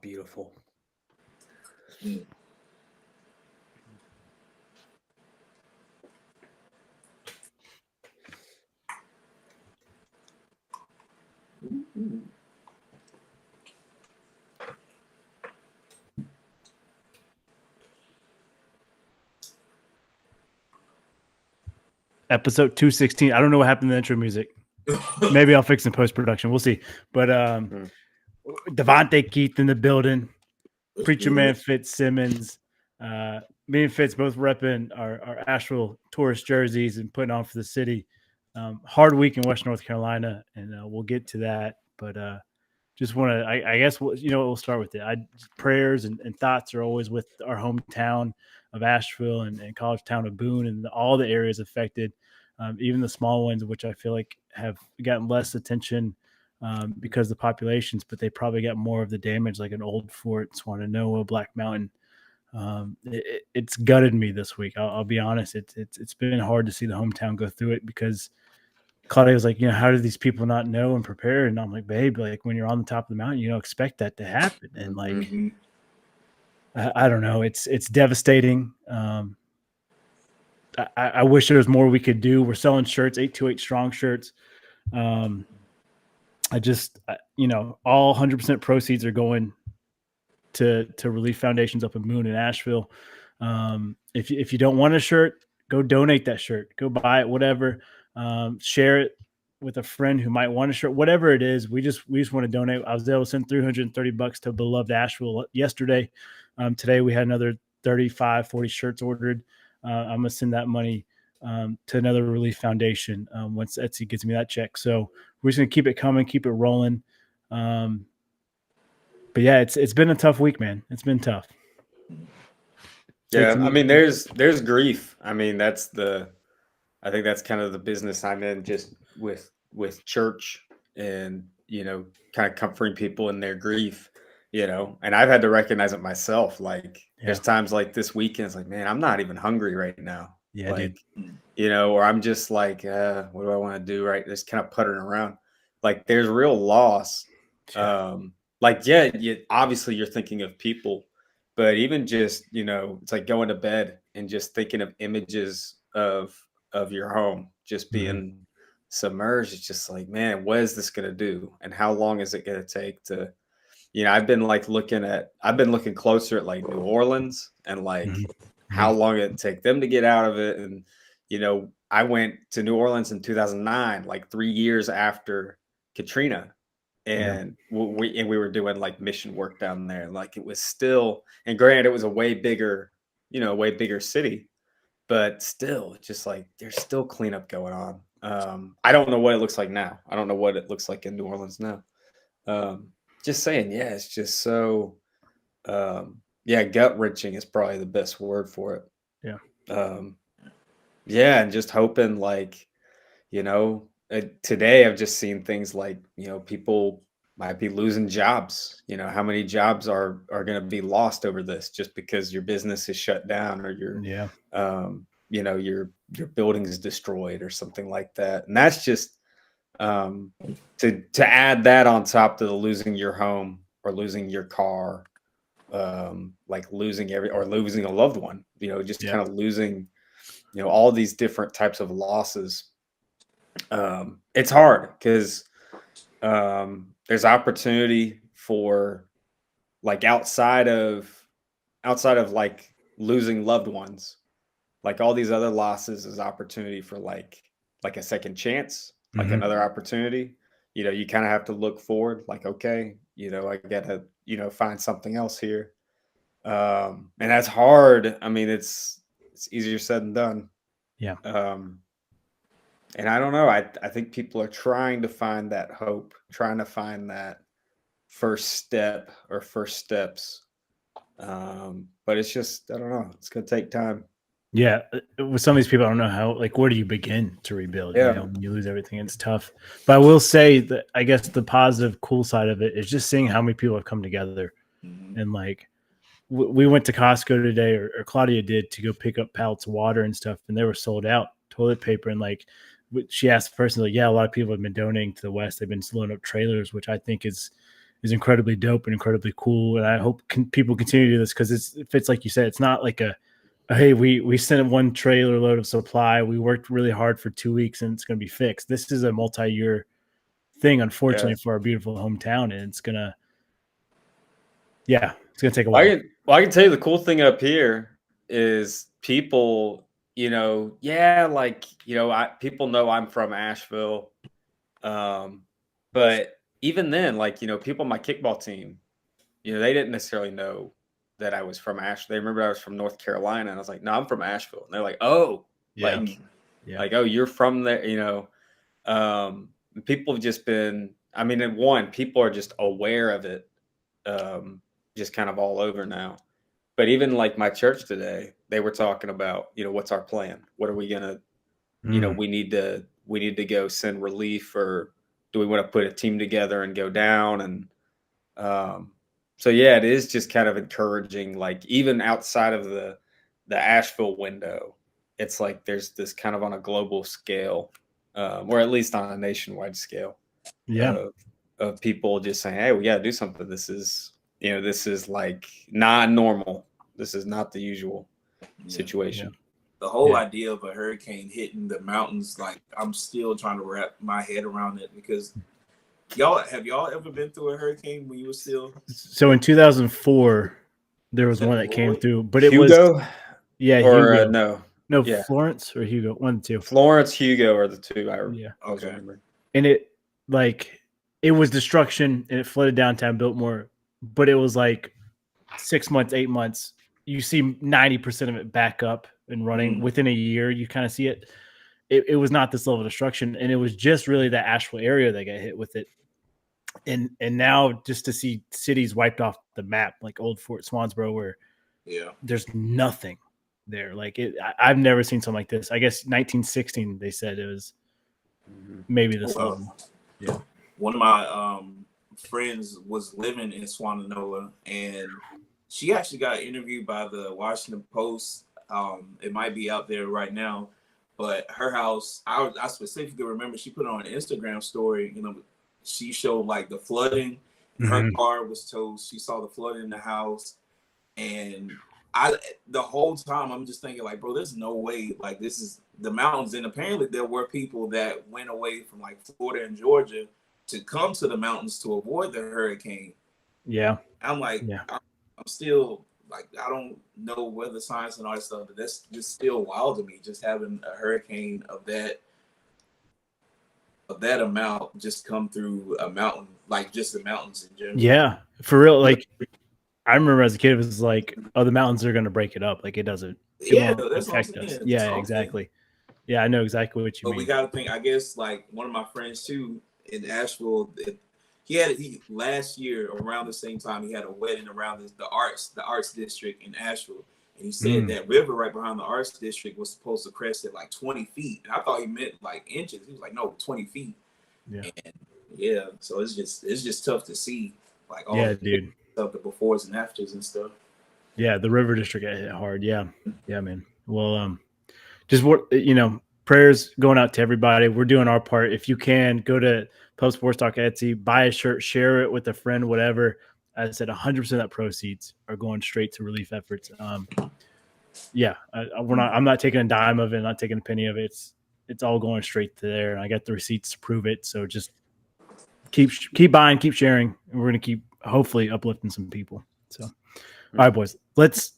beautiful. Episode 216. I don't know what happened to the intro music. Maybe I'll fix in post-production. We'll see. But Devontae Keith in the building. Preacher Man Fitzsimmons. Me and Fitz both repping our Asheville tourist jerseys and putting on for the city. Hard week in West North Carolina, and we'll get to that. But just want to, I guess, we'll start with it. Prayers and thoughts are always with our hometown of Asheville and college town of Boone and all the areas affected, even the small ones, which I feel like have gotten less attention because of the populations, but they probably got more of the damage, like an Old Fort, Swannanoa, Black Mountain. It's gutted me this week. I'll be honest. It's been hard to see the hometown go through it because Claudia was like, how do these people not know and prepare? And I'm like, babe, like when you're on the top of the mountain, you don't expect that to happen. And like, I don't know. It's devastating. I wish there was more we could do. We're selling shirts, 828 strong shirts. All 100% proceeds are going to relief foundations up in Boone and Asheville. If you don't want a shirt, go donate that shirt, go buy it, whatever. Share it with a friend who might want a shirt, whatever it is. We just want to donate. I was able to send $330 to beloved Asheville yesterday. Today we had another 40 shirts ordered. I'm going to send that money to another relief foundation once Etsy gives me that check. So we're just going to keep it coming, keep it rolling. But yeah, it's been a tough week, man. It's been tough. Yeah, I mean, there's grief. I mean, I think that's kind of the business I'm in, just with church and, kind of comforting people in their grief, and I've had to recognize it myself. Like there's times like this weekend, it's like, man, I'm not even hungry right now. Yeah, like, or I'm just like, what do I want to do? Right. Just kind of puttering around. Like there's real loss. Obviously you're thinking of people, but even just, it's like going to bed and just thinking of images of your home just being submerged. It's just like, man, what is this going to do? And how long is it going to take to, I've been looking closer at like New Orleans and like how long it take them to get out of it. And, I went to New Orleans in 2009, like 3 years after Katrina. And we were doing like mission work down there. Like it was still, and granted, it was a way bigger city, but still, just like there's still cleanup going on. I don't know what it looks like now. I don't know what it looks like in New Orleans now. Just saying, yeah, it's just so, gut wrenching is probably the best word for it. And just hoping like, today I've just seen things like, people might be losing jobs. How many jobs are going to be lost over this just because your business is shut down or your building is destroyed or something like that. And that's just to add that on top to the losing your home or losing your car, like losing losing a loved one, just kind of losing, all these different types of losses. It's hard because there's opportunity for like outside of like losing loved ones, like all these other losses is opportunity for like a second chance, like another opportunity. You kind of have to look forward, like, okay, I gotta, find something else here. And that's hard. I mean, it's easier said than done. And I don't know. I think people are trying to find that hope, trying to find that first step or first steps. But it's just, I don't know. It's going to take time. Yeah. With some of these people, I don't know how, like, where do you begin to rebuild? Yeah. When you lose everything, it's tough. But I will say that I guess the positive, cool side of it is just seeing how many people have come together. And like, we went to Costco today, or Claudia did, to go pick up pallets of water and stuff, and they were sold out, toilet paper. And like, she asked the person, like, yeah, a lot of people have been donating to the West. They've been loading up trailers, which I think is is incredibly dope and incredibly cool. And I hope people continue to do this because it's like you said, it's not like hey, we sent one trailer load of supply. We worked really hard for 2 weeks and it's going to be fixed. This is a multi-year thing, unfortunately, for our beautiful hometown. And it's going to take a while. I can tell you the cool thing up here is people, people know I'm from Asheville. But even then, people on my kickball team, they didn't necessarily know that I was from Asheville. They remember I was from North Carolina, and I was like, "No, I'm from Asheville." And they're like, "Oh, like, oh, you're from there," People have just been. I mean, people are just aware of it, just kind of all over now. But even like my church today, they were talking about, what's our plan? What are we gonna, we need to go send relief, or do we want to put a team together and go down? And so yeah, it is just kind of encouraging. Like even outside of the Asheville window, it's like there's this kind of on a global scale, or at least on a nationwide scale, of people just saying, "Hey, we got to do something. This is like not normal. This is not the usual situation." The whole idea of a hurricane hitting the mountains, like I'm still trying to wrap my head around it, because have y'all ever been through a hurricane when you were still? So in 2004, there was one that came through, but it Hugo? was Hugo. No, Florence or Hugo, one of the two. Florence, Hugo are the two. I remember. And it was destruction, and it flooded downtown Biltmore, but it was like 6 months, 8 months. You see 90% of it back up and running within a year. You kind of see it. It was not this level of destruction, and it was just really the Asheville area that got hit with it. And now just to see cities wiped off the map, like old Fort Swansboro, where there's nothing there. Like I've never seen something like this. I guess 1916, they said it was maybe this level. Yeah. One of my friends was living in Swannanoa, and she actually got interviewed by the Washington Post. It might be out there right now, but her house, I specifically remember she put on an Instagram story. She showed like the flooding. Her car was toast. She saw the flooding in the house, and the whole time I'm just thinking like, bro, there's no way. Like, this is the mountains, and apparently there were people that went away from like Florida and Georgia to come to the mountains to avoid the hurricane. Yeah, I'm like, I'm still like, I don't know where the science and all that stuff, but that's just still wild to me. Just having a hurricane of that amount just come through a mountain, like just the mountains in general. Yeah, for real. Like I remember as a kid, it was like, oh, the mountains are going to break it up. Like it doesn't. That's affect us. Yeah, exactly. Yeah, I know exactly what you mean. But we got to think. I guess like one of my friends too in Asheville, he last year around the same time he had a wedding around the arts district in Asheville, and he said that river right behind the arts district was supposed to crest at like 20 feet, and I thought he meant like inches. He was like, no, 20 feet. And so it's just tough to see like all dude, stuff, the befores and afters and stuff. Yeah, the river district got hit hard. Yeah, man. Well, just what prayers going out to everybody. We're doing our part. If you can, go to Pub Sports Talk Etsy, buy a shirt, share it with a friend, whatever. As I said, 100% of that proceeds are going straight to relief efforts. I'm not taking a dime of it, not taking a penny of it. It's all going straight to there, and I got the receipts to prove it. So just keep buying, keep sharing, and we're gonna keep hopefully uplifting some people. So, all right, boys, let's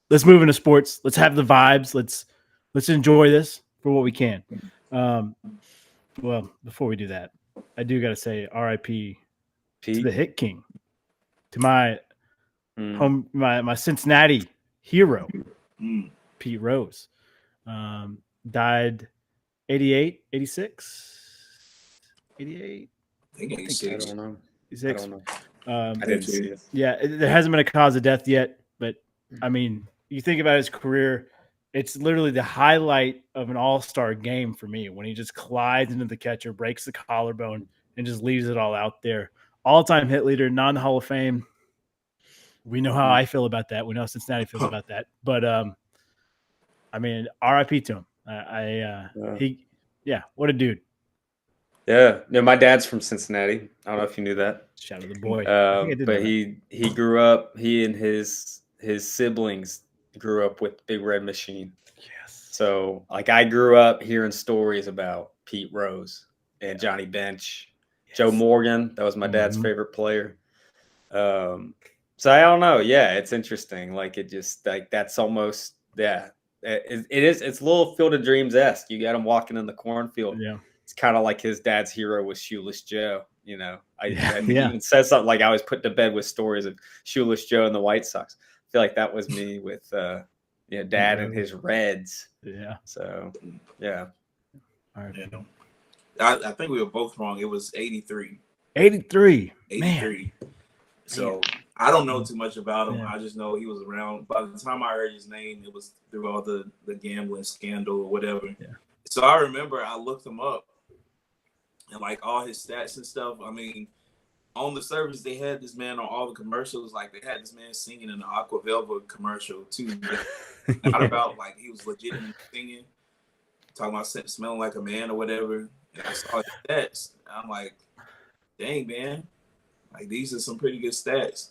move into sports. Let's have the vibes. Let's enjoy this for what we can. Well, before we do that, I do got to say R.I.P. to the Hit King, to my home, my Cincinnati hero, Pete Rose. Died 88, 86, 88. I think 86. I don't know. 86. I don't know. I didn't see it. Yeah, there hasn't been a cause of death yet, but I mean, you think about his career, it's literally the highlight of an all-star game for me when he just collides into the catcher, breaks the collarbone, and just leaves it all out there. All-time hit leader, non-Hall of Fame. We know how I feel about that. We know how Cincinnati feels about that. But, I mean, RIP to him. What a dude. Yeah. No, my dad's from Cincinnati. I don't know if you knew that. Shout out to the boy. I think I did But know that. he grew up. He and his siblings grew up with Big Red Machine. Yes. So like I grew up hearing stories about Pete Rose and Johnny Bench, Joe Morgan. That was my dad's favorite player. So I don't know. Yeah, it's interesting. Like it just like that's almost it is. It's a little Field of Dreams esque. You got him walking in the cornfield. Yeah. It's kind of like his dad's hero was Shoeless Joe. You know, I think he Yeah. even says something like I was put to bed with stories of Shoeless Joe and the White Sox. I feel like that was me with dad and his Reds. Yeah. So yeah. All right. Yeah. I think we were both wrong. It was 83. 83. 83. So I don't know too much about him. Yeah. I just know he was around. By the time I heard his name, it was through all the gambling scandal or whatever. Yeah. So I remember I looked him up and like all his stats and stuff. I mean, on the service, they had this man on all the commercials. Like they had this man singing in the Aqua Velva commercial too. Not about like he was legitimately singing, talking about smelling like a man or whatever. And I saw his stats. I'm like, dang, man. Like these are some pretty good stats.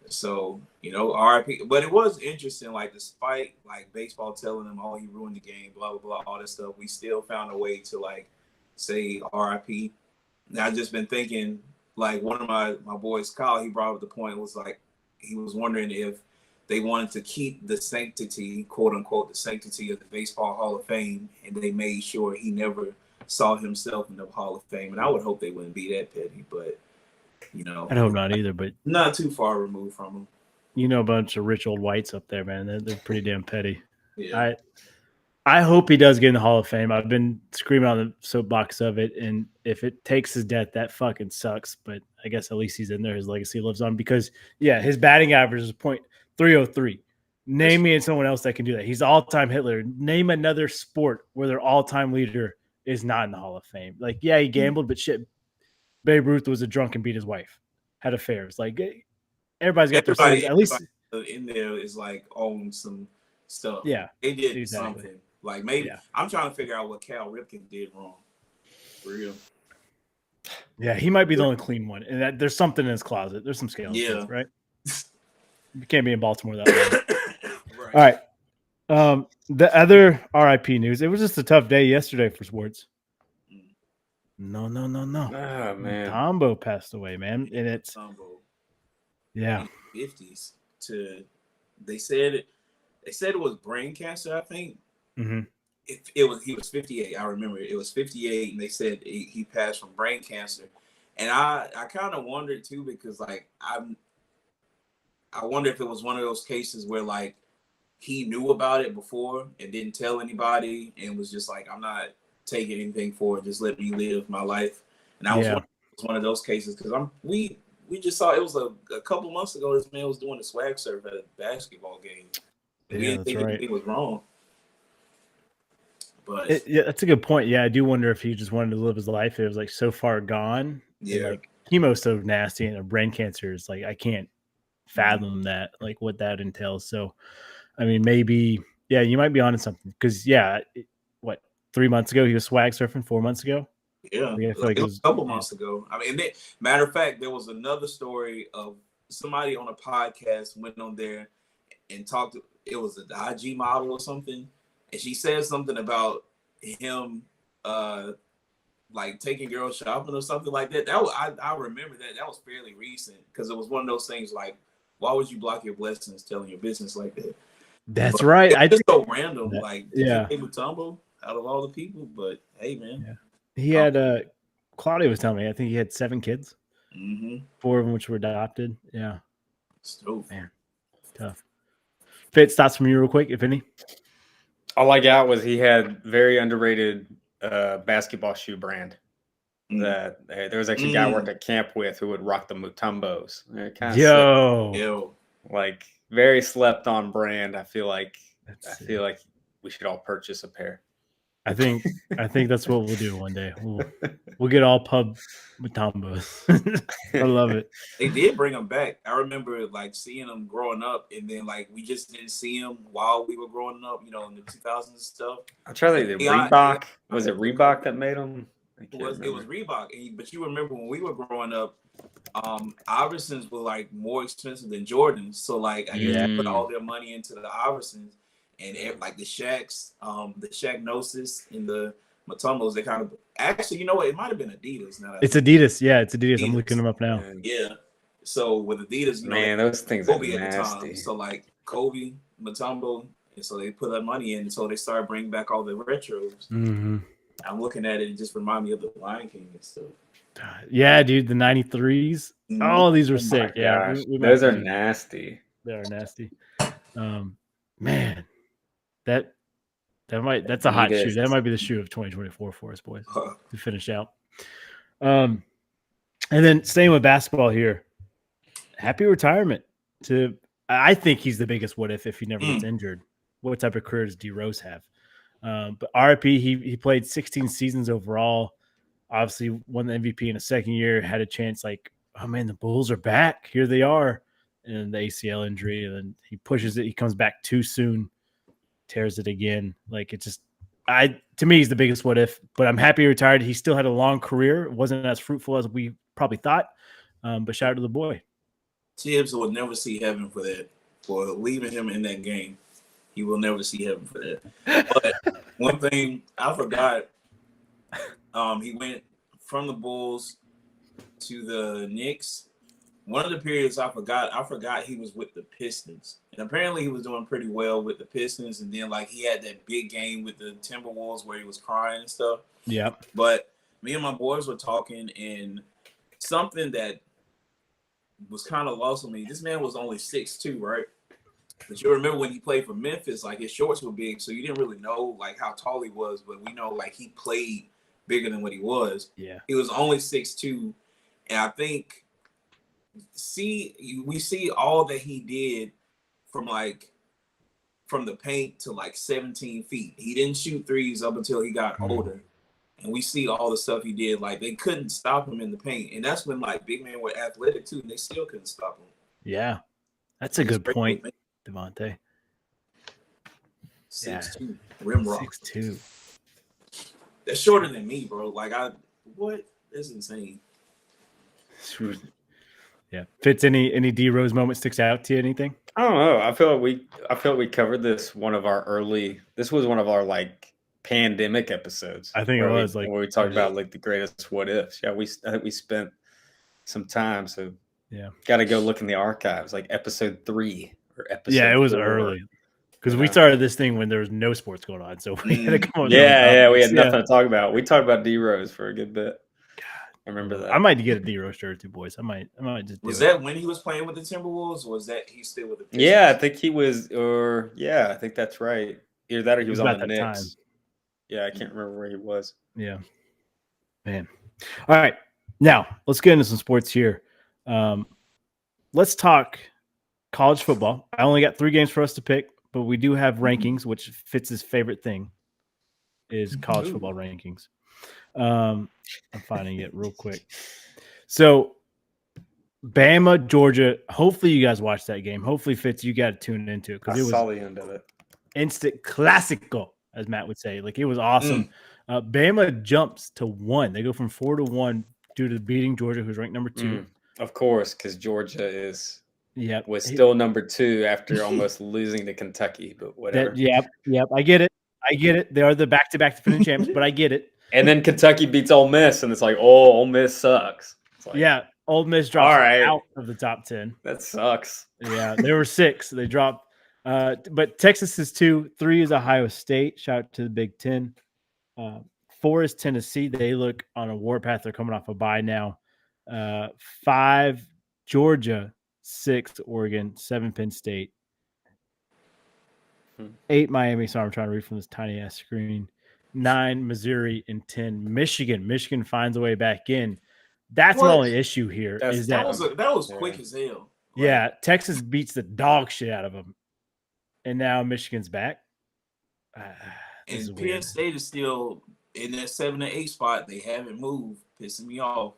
So, RIP. But it was interesting, like despite like baseball telling him, oh, he ruined the game, blah, blah, blah, all that stuff, we still found a way to like say RIP. And I've just been thinking, like one of my boys, Kyle, he brought up the point was like he was wondering if they wanted to keep the sanctity, quote unquote, the sanctity of the Baseball Hall of Fame, and they made sure he never saw himself in the Hall of Fame. And I would hope they wouldn't be that petty, but I hope not either, but not too far removed from him. A bunch of rich old whites up there, man. They're pretty damn petty. Yeah. I hope he does get in the Hall of Fame. I've been screaming on the soapbox of it, and if it takes his death, that fucking sucks. But I guess at least he's in there. His legacy lives on because, his batting average is .303. Name me and someone else that can do that. He's all-time Hitler. Name another sport where their all-time leader is not in the Hall of Fame. Like, he gambled, but shit, Babe Ruth was a drunk and beat his wife, had affairs. Like, everybody's got their sins. At least in there is like own some stuff. Yeah, they did something. Like maybe I'm trying to figure out what Cal Ripken did wrong. For real. Yeah, he might be the only clean one, and that there's something in his closet. There's some skeletons, right? You can't be in Baltimore that way. Right. All right. The other RIP news. It was just a tough day yesterday for sports. No. Oh man, Tombo passed away, man, and it's Tombo. 50s. They said it was brain cancer. I think. Mm-hmm. He was 58. I remember it was 58, and they said he passed from brain cancer. And I kind of wondered too because like I wonder if it was one of those cases where like he knew about it before and didn't tell anybody and was just like, I'm not taking anything for it. Just let me live my life. And I was one of those cases because we just saw it was a couple months ago. This man was doing a swag surf at a basketball game. We didn't think anything was wrong. But that's a good point. Yeah, I do wonder if he just wanted to live his life. It was like so far gone. Yeah, like chemo's so nasty, and brain cancer is like I can't fathom that, like what that entails. So, I mean, maybe you might be onto something because 3 months ago he was swag surfing. 4 months ago. Yeah, I feel like it was a couple months ago. I mean, matter of fact, there was another story of somebody on a podcast went on there and talked. It was an IG model or something. And she said something about him, like taking girls shopping or something like that. I remember that. That was fairly recent because it was one of those things like, why would you block your blessings telling your business like that? That's right. It's so random. That, like, Mutombo out of all the people, but hey, man, he had. Claudia was telling me. I think he had 7 kids. Mm-hmm. 4 of them which were adopted. Yeah. Stove. Man, tough. Fitz, thoughts from you real quick, if any. All I got was he had very underrated basketball shoe brand. That there was actually a guy I worked at camp with who would rock the Mutombos. Yo, like very slept on brand. I feel like we should all purchase a pair. I think that's what we'll do one day. We'll get all pub Mutombos. I love it. They did bring them back. I remember like seeing them growing up, and then like we just didn't see them while we were growing up. In the 2000s and stuff. I'm trying to think. Reebok was it Reebok that made them? It was Reebok. But you remember when we were growing up, Iversons were like more expensive than Jordans. So like I guess they put all their money into the Iversons, and like the Shaqs, the Shaq Gnosis and the Matumbos, they kind of actually, you know what? It might have been Adidas. Now it's Adidas. Yeah, it's Adidas. I'm looking them up now. Yeah. So with Adidas, you know, man, those things Kobe are nasty. at the time. So like Kobe, Mutombo, and so they put that money in, and so they started bringing back all the retros. Mm-hmm. I'm looking at it; it just reminds me of the Lion King and stuff. Yeah, dude, the 93s. Oh, these were sick. Yeah, those are nasty. They are nasty. Man, that's a hot shoe. That might be the shoe of 2024 for us, boys, to finish out. And then staying with basketball here, happy retirement to. I think he's the biggest what if he never gets injured. What type of career does D Rose have? But RIP, he played 16 seasons overall. Obviously, won the MVP in a second year. Had a chance, like, oh man, the Bulls are back. Here they are, and the ACL injury, and then he pushes it. He comes back too soon, tears it again. Like it just, to me, he's the biggest what if. But I'm happy he retired. He still had a long career. It wasn't as fruitful as we probably thought. But shout out to the boy. Tibbs will never see heaven for that, for leaving him in that game. He will never see heaven for that. But one thing I forgot, he went from the Bulls to the Knicks. One of the periods I forgot he was with the Pistons. And apparently he was doing pretty well with the Pistons. And then like he had that big game with the Timberwolves where he was crying and stuff. Yeah. But me and my boys were talking, and something that was kind of lost on me. This man was only 6'2", right? But you remember when he played for Memphis, like his shorts were big, so you didn't really know like how tall he was, but we know like he played bigger than what he was. Yeah. He was only 6'2", and I think we see all that he did from the paint to like 17 feet. He didn't shoot threes up until he got older. And we see all the stuff he did. Like, they couldn't stop him in the paint. And that's when, like, big men were athletic, too, and they still couldn't stop him. Yeah. That's a good point, Devontae. 6'2", rim rock. 6'2". That's shorter than me, bro. Like, what? That's insane. Yeah. Fitz, any D Rose moment sticks out to you? Anything? I don't know. I feel like we covered this one of our like pandemic episodes. I think it was where we talked about like the greatest what ifs. Yeah, I think we spent some time. So yeah, got to go look in the archives, like episode 3 or episode. Yeah, it was 4. early because we started this thing when there was no sports going on. So we had to come up. Yeah, we had nothing to talk about. We talked about D Rose for a good bit. I remember that. I might get a D Rose shirt too, boys. I might just. Was that when he was playing with the Timberwolves, or was that he's still with the Pistons? Yeah, I think he was, I think that's right. Either that or he was on the Knicks. Time. Yeah, I can't remember where he was. Yeah, man. All right, now let's get into some sports here. Let's talk college football. I only got 3 games for us to pick, but we do have rankings, which fits his favorite thing is college football rankings. I'm finding it real quick. So, Bama, Georgia. Hopefully, you guys watched that game. Hopefully, Fitz, you got to tune into it because it was saw the end of it. Instant classical, as Matt would say. Like it was awesome. Bama jumps to 1. They go from 4 to 1 due to beating Georgia, who's ranked number 2. Of course, because Georgia was still number 2 after almost losing to Kentucky. But whatever. Yep. I get it. They are the back-to-back defending champs, but I get it. And then Kentucky beats Ole Miss, and it's like, Ole Miss sucks. It's like, Ole Miss dropped out of the top 10. That sucks. Yeah, they were 6. They dropped. But Texas is 2. 3 is Ohio State. Shout out to the Big Ten. 4 is Tennessee. They look on a warpath. They're coming off a bye now. 5, Georgia. 6, Oregon. 7, Penn State. 8, Miami. Sorry, I'm trying to read from this tiny ass screen. 9, Missouri, and 10, Michigan. Michigan finds a way back in. That's my only issue here. That was quick as hell. Yeah, Texas beats the dog shit out of them, and now Michigan's back. And Penn State is still in that 7 or 8 spot. They haven't moved, pissing me off.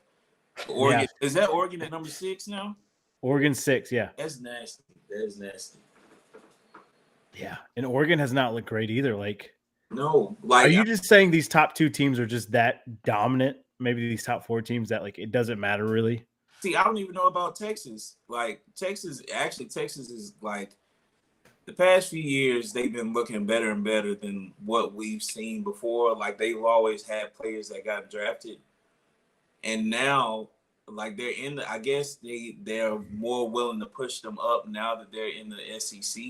Oregon is that Oregon at number 6 now? Oregon 6, yeah. That's nasty. That is nasty. Yeah, and Oregon has not looked great either. Like No, like, are you just saying these top 2 teams are just that dominant? Maybe these top 4 teams that like it doesn't matter really. see, I don't even know about Texas. Like Texas is like the past few years they've been looking better and better than what we've seen before. Like they've always had players that got drafted, and now like they're in the. I guess they're more willing to push them up now that they're in the SEC.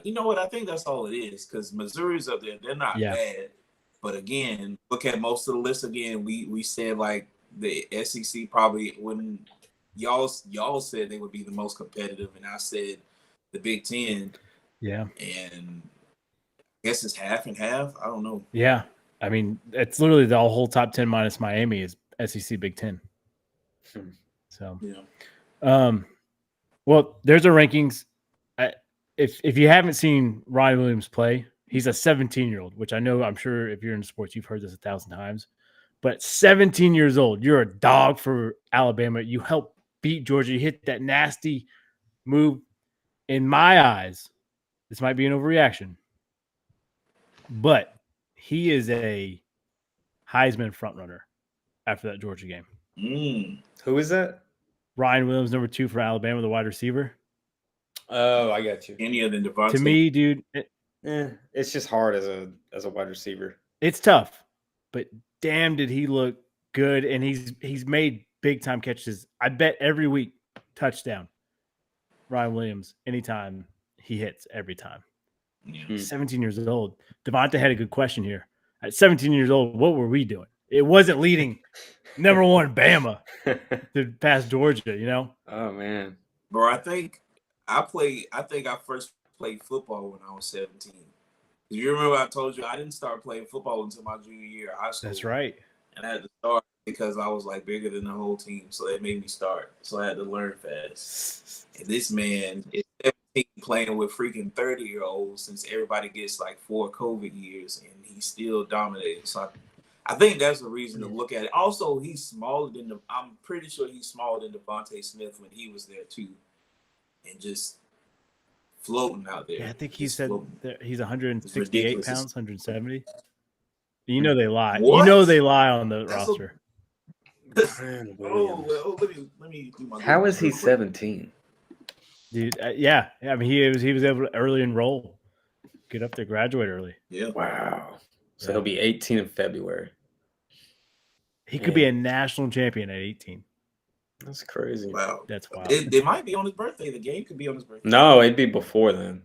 You know what? I think that's all it is because Missouri's up there. They're not bad, but again, look at most of the list. Again, we said like the SEC probably wouldn't. Y'all said they would be the most competitive, and I said the Big Ten. Yeah, and I guess it's half and half. I don't know. Yeah, I mean it's literally the whole top 10 minus Miami is SEC Big Ten. So yeah. Well, there's our rankings. If you haven't seen Ryan Williams play, he's a 17-year-old, which I'm sure if you're in sports, you've heard this 1,000 times. But 17 years old, you're a dog for Alabama. You helped beat Georgia. You hit that nasty move. In my eyes, this might be an overreaction, but he is a Heisman frontrunner after that Georgia game. Who is that? Ryan Williams, number 2 for Alabama, the wide receiver. Oh, I got you. Any other than Devontae? To me, dude, it's just hard as a wide receiver. It's tough, but damn, did he look good? And he's made big time catches. I bet every week touchdown. Ryan Williams, anytime he hits, every time. Yeah. 17 years old. Devontae had a good question here. At 17 years old, what were we doing? It wasn't leading number 1 Bama to pass Georgia, you know? Oh man, bro, I think I first played football when I was 17. You remember I told you I didn't start playing football until my junior year of high school. That's right. And I had to start because I was like bigger than the whole team, so they made me start. So I had to learn fast. And this man is 17 playing with freaking 30-year-olds since everybody gets like 4 COVID years, and he's still dominating. So I think that's a reason to look at it. Also, he's smaller than I'm pretty sure he's smaller than Devontae Smith when he was there too, and just floating out there. Yeah, I think he said he's 168 ridiculous. pounds, 170. You know they lie. What? You know they lie on the roster. Let me do my. How is he 17? Dude, yeah. I mean, he was able to early enroll, get up there, graduate early. Yeah. Wow. So he'll be 18 in February. He could be a national champion at 18. That's crazy. Wow. That's wild. It might be on his birthday. The game could be on his birthday. No, it'd be before then.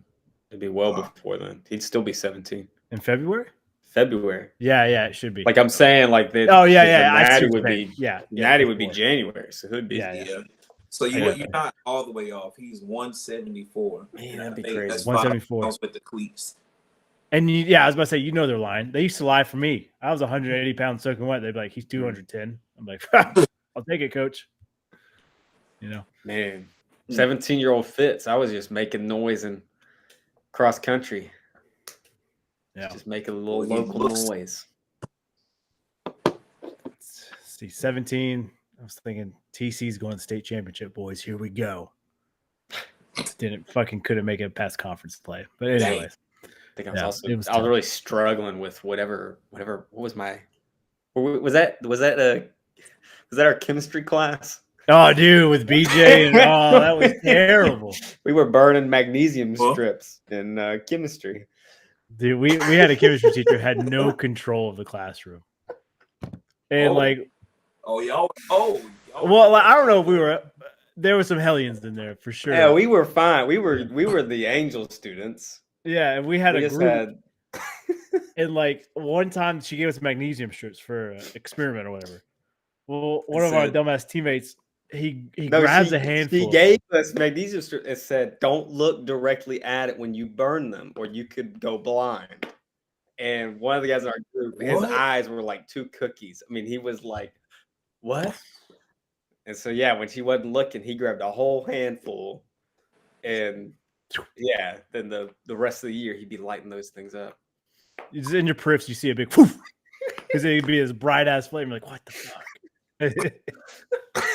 It'd be before then. He'd still be 17. In February? February. Yeah, it should be. Like I'm saying, like the Natty would be Natty would be January, so he'd be So you're not all the way off. He's 174. Man, that'd be crazy. That's 174 with the cleats. And I was about to say, they're lying. They used to lie for me. I was 180 pounds soaking wet. They'd be like, he's 210. I'm like, I'll take it, coach. You know, man, 17-year-old Fitz. I was just making noise in cross country. Yeah, just making a little local noise. Let's see, 17. I was thinking TC's going state championship, boys. Here we go. Couldn't make it past conference play. But anyways. I think I was I was really struggling with whatever. What was my? Was that our chemistry class? Oh, dude, with BJ and that was terrible. We were burning magnesium strips in chemistry. Dude, we had a chemistry teacher who had no control of the classroom, and y'all. Well, I don't know if there were some hellions in there for sure. Yeah, we were fine. We were the angel students. Yeah, and we had a group. And one time she gave us magnesium strips for an experiment or whatever. Well, one of our dumbass teammates, he grabs a handful. He gave us magnesium strips and said, "Don't look directly at it when you burn them, or you could go blind." And one of the guys in our group, his eyes were like 2 cookies. I mean, he was like, "What?" And so when she wasn't looking, he grabbed a whole handful, and then the rest of the year he'd be lighting those things up. It's in your periffs, you see a big whoof, because it'd be this bright ass flame. You're like, what the fuck?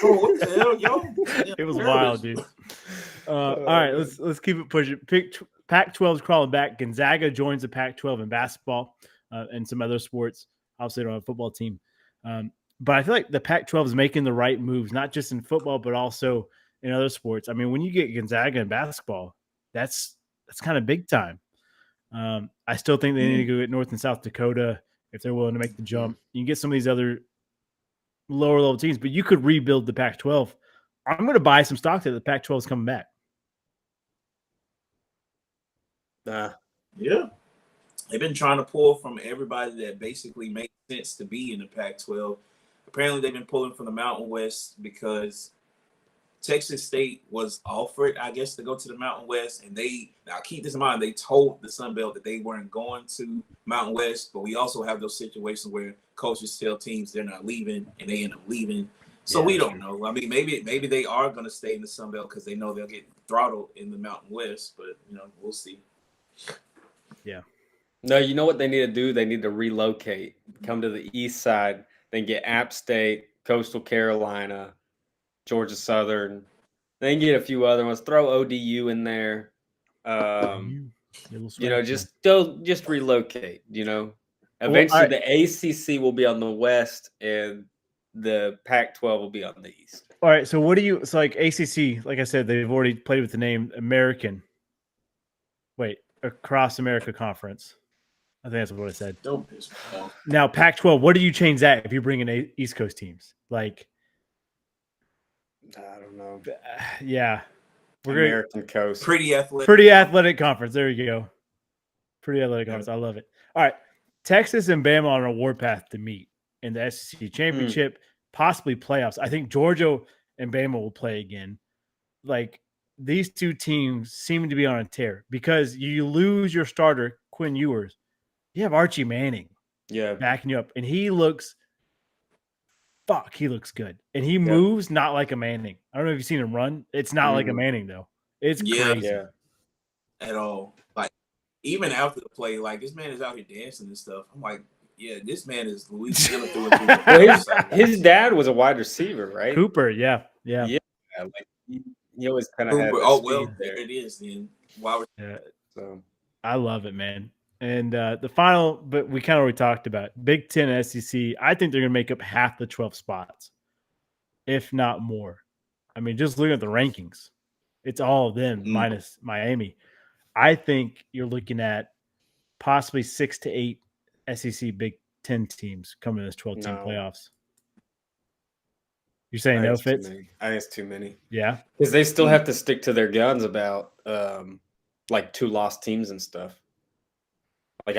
What the hell, yo? It was wild, dude. All right, let's keep it pushing. Pac-12 is crawling back. Gonzaga joins the Pac-12 in basketball and some other sports. Obviously, they don't have a football team. But I feel like the Pac-12 is making the right moves, not just in football, but also in other sports. I mean, when you get Gonzaga in basketball, that's kind of big time. I still think they need to go get North and South Dakota if they're willing to make the jump. You can get some of these other lower level teams, but you could rebuild the Pac-12. I'm going to buy some stock that the Pac-12 is coming back. Yeah. They've been trying to pull from everybody that basically makes sense to be in the Pac-12. Apparently, they've been pulling from the Mountain West because Texas State was offered, I guess, to go to the Mountain West. And now keep this in mind, they told the Sun Belt that they weren't going to Mountain West. But we also have those situations where coaches tell teams they're not leaving and they end up leaving. So we don't know. I mean, maybe they are going to stay in the Sun Belt because they know they'll get throttled in the Mountain West. But, we'll see. Yeah. No, you know what they need to do? They need to relocate, come to the east side, then get App State, Coastal Carolina, Georgia Southern. Then get a few other ones. Throw ODU in there. Just relocate. Eventually the ACC will be on the west, and the Pac-12 will be on the east. All right. So what do you? It's like ACC. Like I said, they've already played with the name American. Wait, Across America Conference. I think that's what I said. Don't piss me off. Now Pac-12. What do you change that if you bring in East Coast teams? Like, I don't know. Yeah. American Coast. Pretty athletic. Pretty athletic conference. There you go. Pretty athletic conference. I love it. All right. Texas and Bama on a warpath to meet in the SEC championship, possibly playoffs. I think Georgia and Bama will play again. Like, these two teams seem to be on a tear because you lose your starter, Quinn Ewers. You have Archie Manning backing you up, and he looks good. And he moves not like a Manning. I don't know if you've seen him run. It's not like a Manning, though. It's crazy. Yeah. At all. Like, even after the play, like, this man is out here dancing and stuff. I'm like, yeah, this man is Louisiana through and through. His dad was a wide receiver, right? Cooper, yeah. Like he always kind of had there it is then. So I love it, man. And the final, but we kind of already talked about Big Ten and SEC. I think they're going to make up half the 12 spots, if not more. I mean, just looking at the rankings, it's all of them minus Miami. I think you're looking at possibly 6 to 8 SEC Big Ten teams coming to this 12-team playoffs. You're saying no, Fitz? I think it's too many. Yeah. Because they still have to stick to their guns about like 2 lost teams and stuff. Like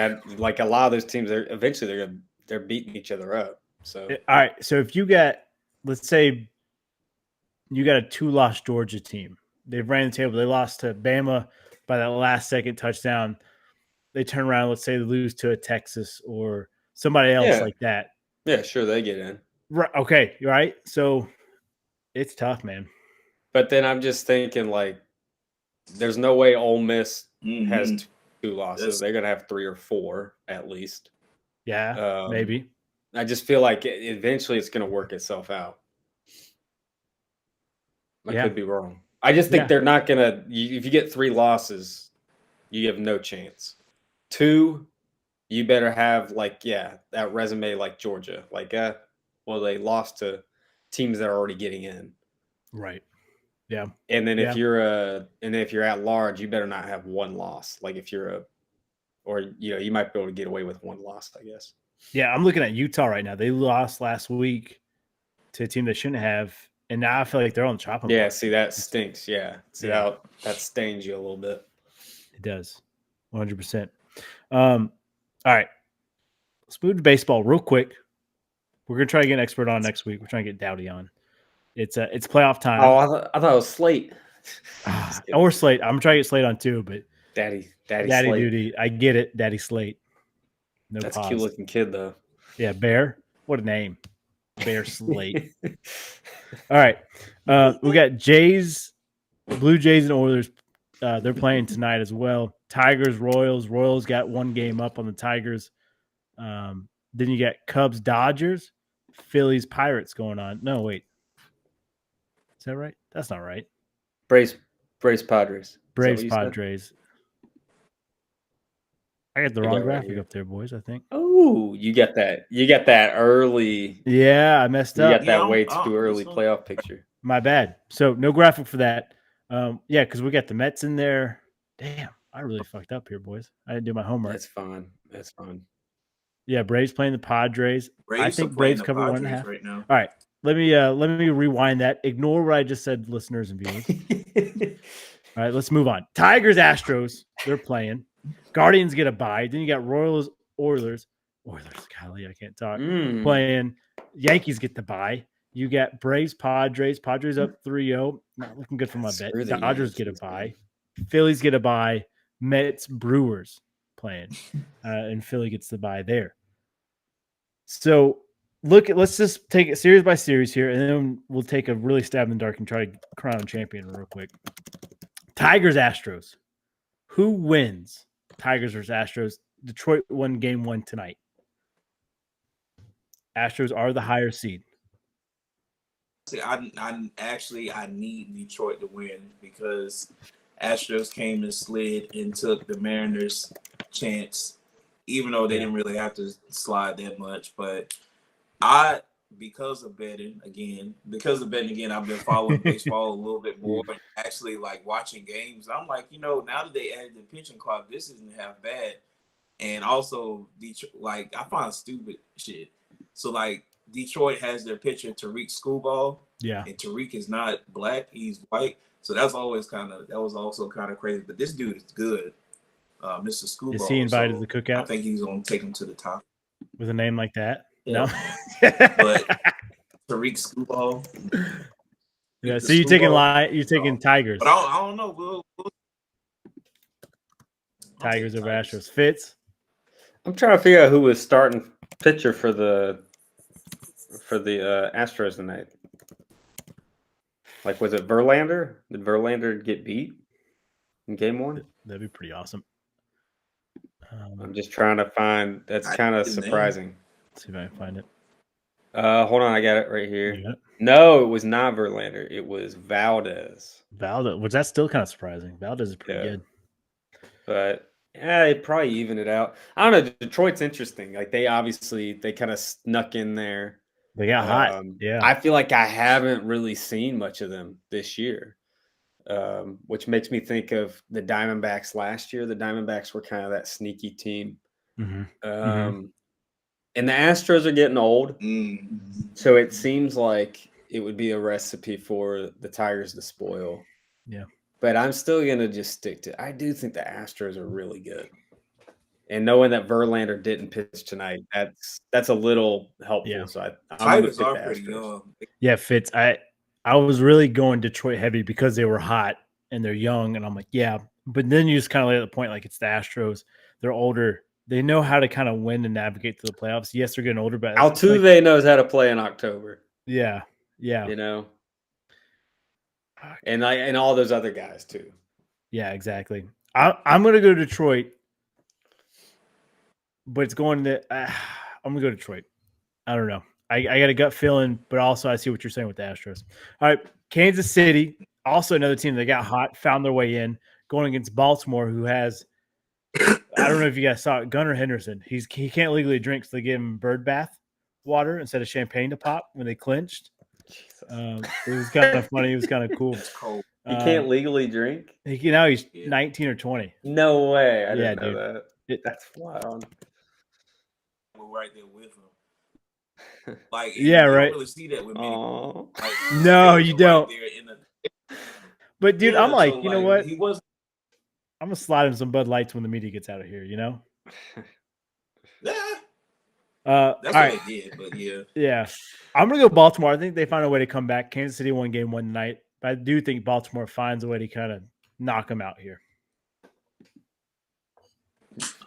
a lot of those teams, they're beating each other up. So all right. So if you got, let's say, you got a 2-loss Georgia team, they ran the table. They lost to Bama by that last second touchdown. They turn around. Let's say they lose to a Texas or somebody else like that. Yeah, sure, they get in. Right. Okay. Right. So it's tough, man. But then I'm just thinking, like, there's no way Ole Miss has 2 losses. They're gonna have 3 or 4 at least. Yeah, maybe. I just feel like eventually it's gonna work itself out. I could be wrong. I just think they're not gonna. If you get 3 losses, you have no chance. 2, you better have that resume like Georgia. Like, well, they lost to teams that are already getting in. Right. Yeah. And then if you're at large, you better not have 1 loss. Like if you're you might be able to get away with 1 loss, I guess. Yeah, I'm looking at Utah right now. They lost last week to a team they shouldn't have, and now I feel like they're on the chopping block. Yeah, see, that stinks. Yeah. See how that stains you a little bit. It does. 100%. All right. Let's move to baseball real quick. We're gonna try to get an expert on next week. We're trying to get Dowdy on. It's playoff time. Oh, I thought it was Slate. Or Slate. I'm trying to get Slate on too, but Daddy Slate. duty. I get it, Daddy Slate. No, that's a cute looking kid though. Yeah, Bear. What a name, Bear Slate. All right, we got Blue Jays, and Oilers. They're playing tonight as well. Tigers, Royals. Royals got 1 game up on the Tigers. Then you got Cubs, Dodgers, Phillies, Pirates going on. No, wait. Is that right? That's not right. Braves, Padres. Braves, Padres. I got the I wrong got right graphic here. up there, boys. I think. Oh, you got that. You got that early. Yeah, I messed You up. got that Yeah, way too early playoff picture. My bad. So no graphic for that. Yeah, because we got the Mets in there. Damn, I really fucked up here, boys. I didn't do my homework. That's fine. That's fine. Yeah, Braves playing the Padres. I Braves are think playing Braves the cover 1.5. Padres right now. All right. Let me rewind that. Ignore what I just said, listeners and viewers. All right, let's move on. Tigers, Astros, they're playing. Guardians get a bye. Then you got Royals, Oilers. Golly, I can't talk. Playing. Yankees get the bye. You got Braves, Padres. Padres up 3-0. Not looking good for my bet. Screw the Dodgers get a Yankees, bye. man. Phillies get a bye. Mets, Brewers playing. And Philly gets the bye there. So let's just take it series by series here, and then we'll take a really stab in the dark and try to crown a champion real quick. Tigers, Astros. Who wins? Tigers versus Astros. Detroit won game 1 tonight. Astros are the higher seed. See, I need Detroit to win because Astros came and slid and took the Mariners' chance, even though they didn't really have to slide that much. But because of betting again, I've been following baseball a little bit more and actually like watching games. I'm like, now that they added the pitching clock, this isn't half bad. And also, Detroit, like I find stupid shit. So like Detroit has their pitcher Tariq Skubal. Yeah. And Tariq is not black; he's white. So that was also kind of crazy. But this dude is good, Mr. Skubal. Is he invited to the cookout? I think he's gonna take him to the top with a name like that. Yeah. No, but Tariq Skubal. Yeah. So you're taking Tigers. But I don't know. We'll Tigers over Astros. Fitz. I'm trying to figure out who was starting pitcher for the Astros tonight. Like, was it Verlander? Did Verlander get beat in game 1? That'd be pretty awesome. I'm just trying to find. That's kind of surprising. Let's see if I can find it. Hold on, I got it right here. No, it was not Verlander. It was Valdez. Which that's still kind of surprising. Valdez is pretty good. But yeah, it probably evened it out. I don't know. Detroit's interesting. Like they kind of snuck in there. They got hot. Yeah. I feel like I haven't really seen much of them this year, which makes me think of the Diamondbacks last year. The Diamondbacks were kind of that sneaky team. Mm-hmm. And the Astros are getting old. So it seems like it would be a recipe for the Tigers to spoil. Yeah. But I'm still going to just stick to I do think the Astros are really good. And knowing that Verlander didn't pitch tonight, that's a little helpful. Yeah. So I'm Tigers are pretty young. Yeah, Fitz. I was really going Detroit heavy because they were hot and they're young. And I'm like, yeah. But then you just kind of lay at the point like it's the Astros. They're older. They know how to kind of win and navigate to the playoffs. Yes, they're getting older, but Altuve knows how to play in October. Yeah. Yeah. And all those other guys too. Yeah, exactly. I'm going to go to Detroit. But it's going to I'm gonna go Detroit. I don't know. I got a gut feeling, but also I see what you're saying with the Astros. All right, Kansas City, also another team that got hot, found their way in, going against Baltimore, who has I don't know if you guys saw it, Gunnar Henderson. He can't legally drink, so they gave him bird bath water instead of champagne to pop when they clinched. It was kind of funny. It was kind of cool. He can't legally drink. He's 19 or 20. No way! I didn't know that. That's wild. Right there with him. Like, yeah, you right. don't really see that with many people. Like, no, you don't. Right but dude, I'm like, so, you know what? He was. I'm gonna slide him some Bud Lights when the media gets out of here. Yeah. That's what right. they did, but yeah. Yeah. I'm gonna go Baltimore. I think they find a way to come back. Kansas City won game 1 tonight, but I do think Baltimore finds a way to kind of knock them out here.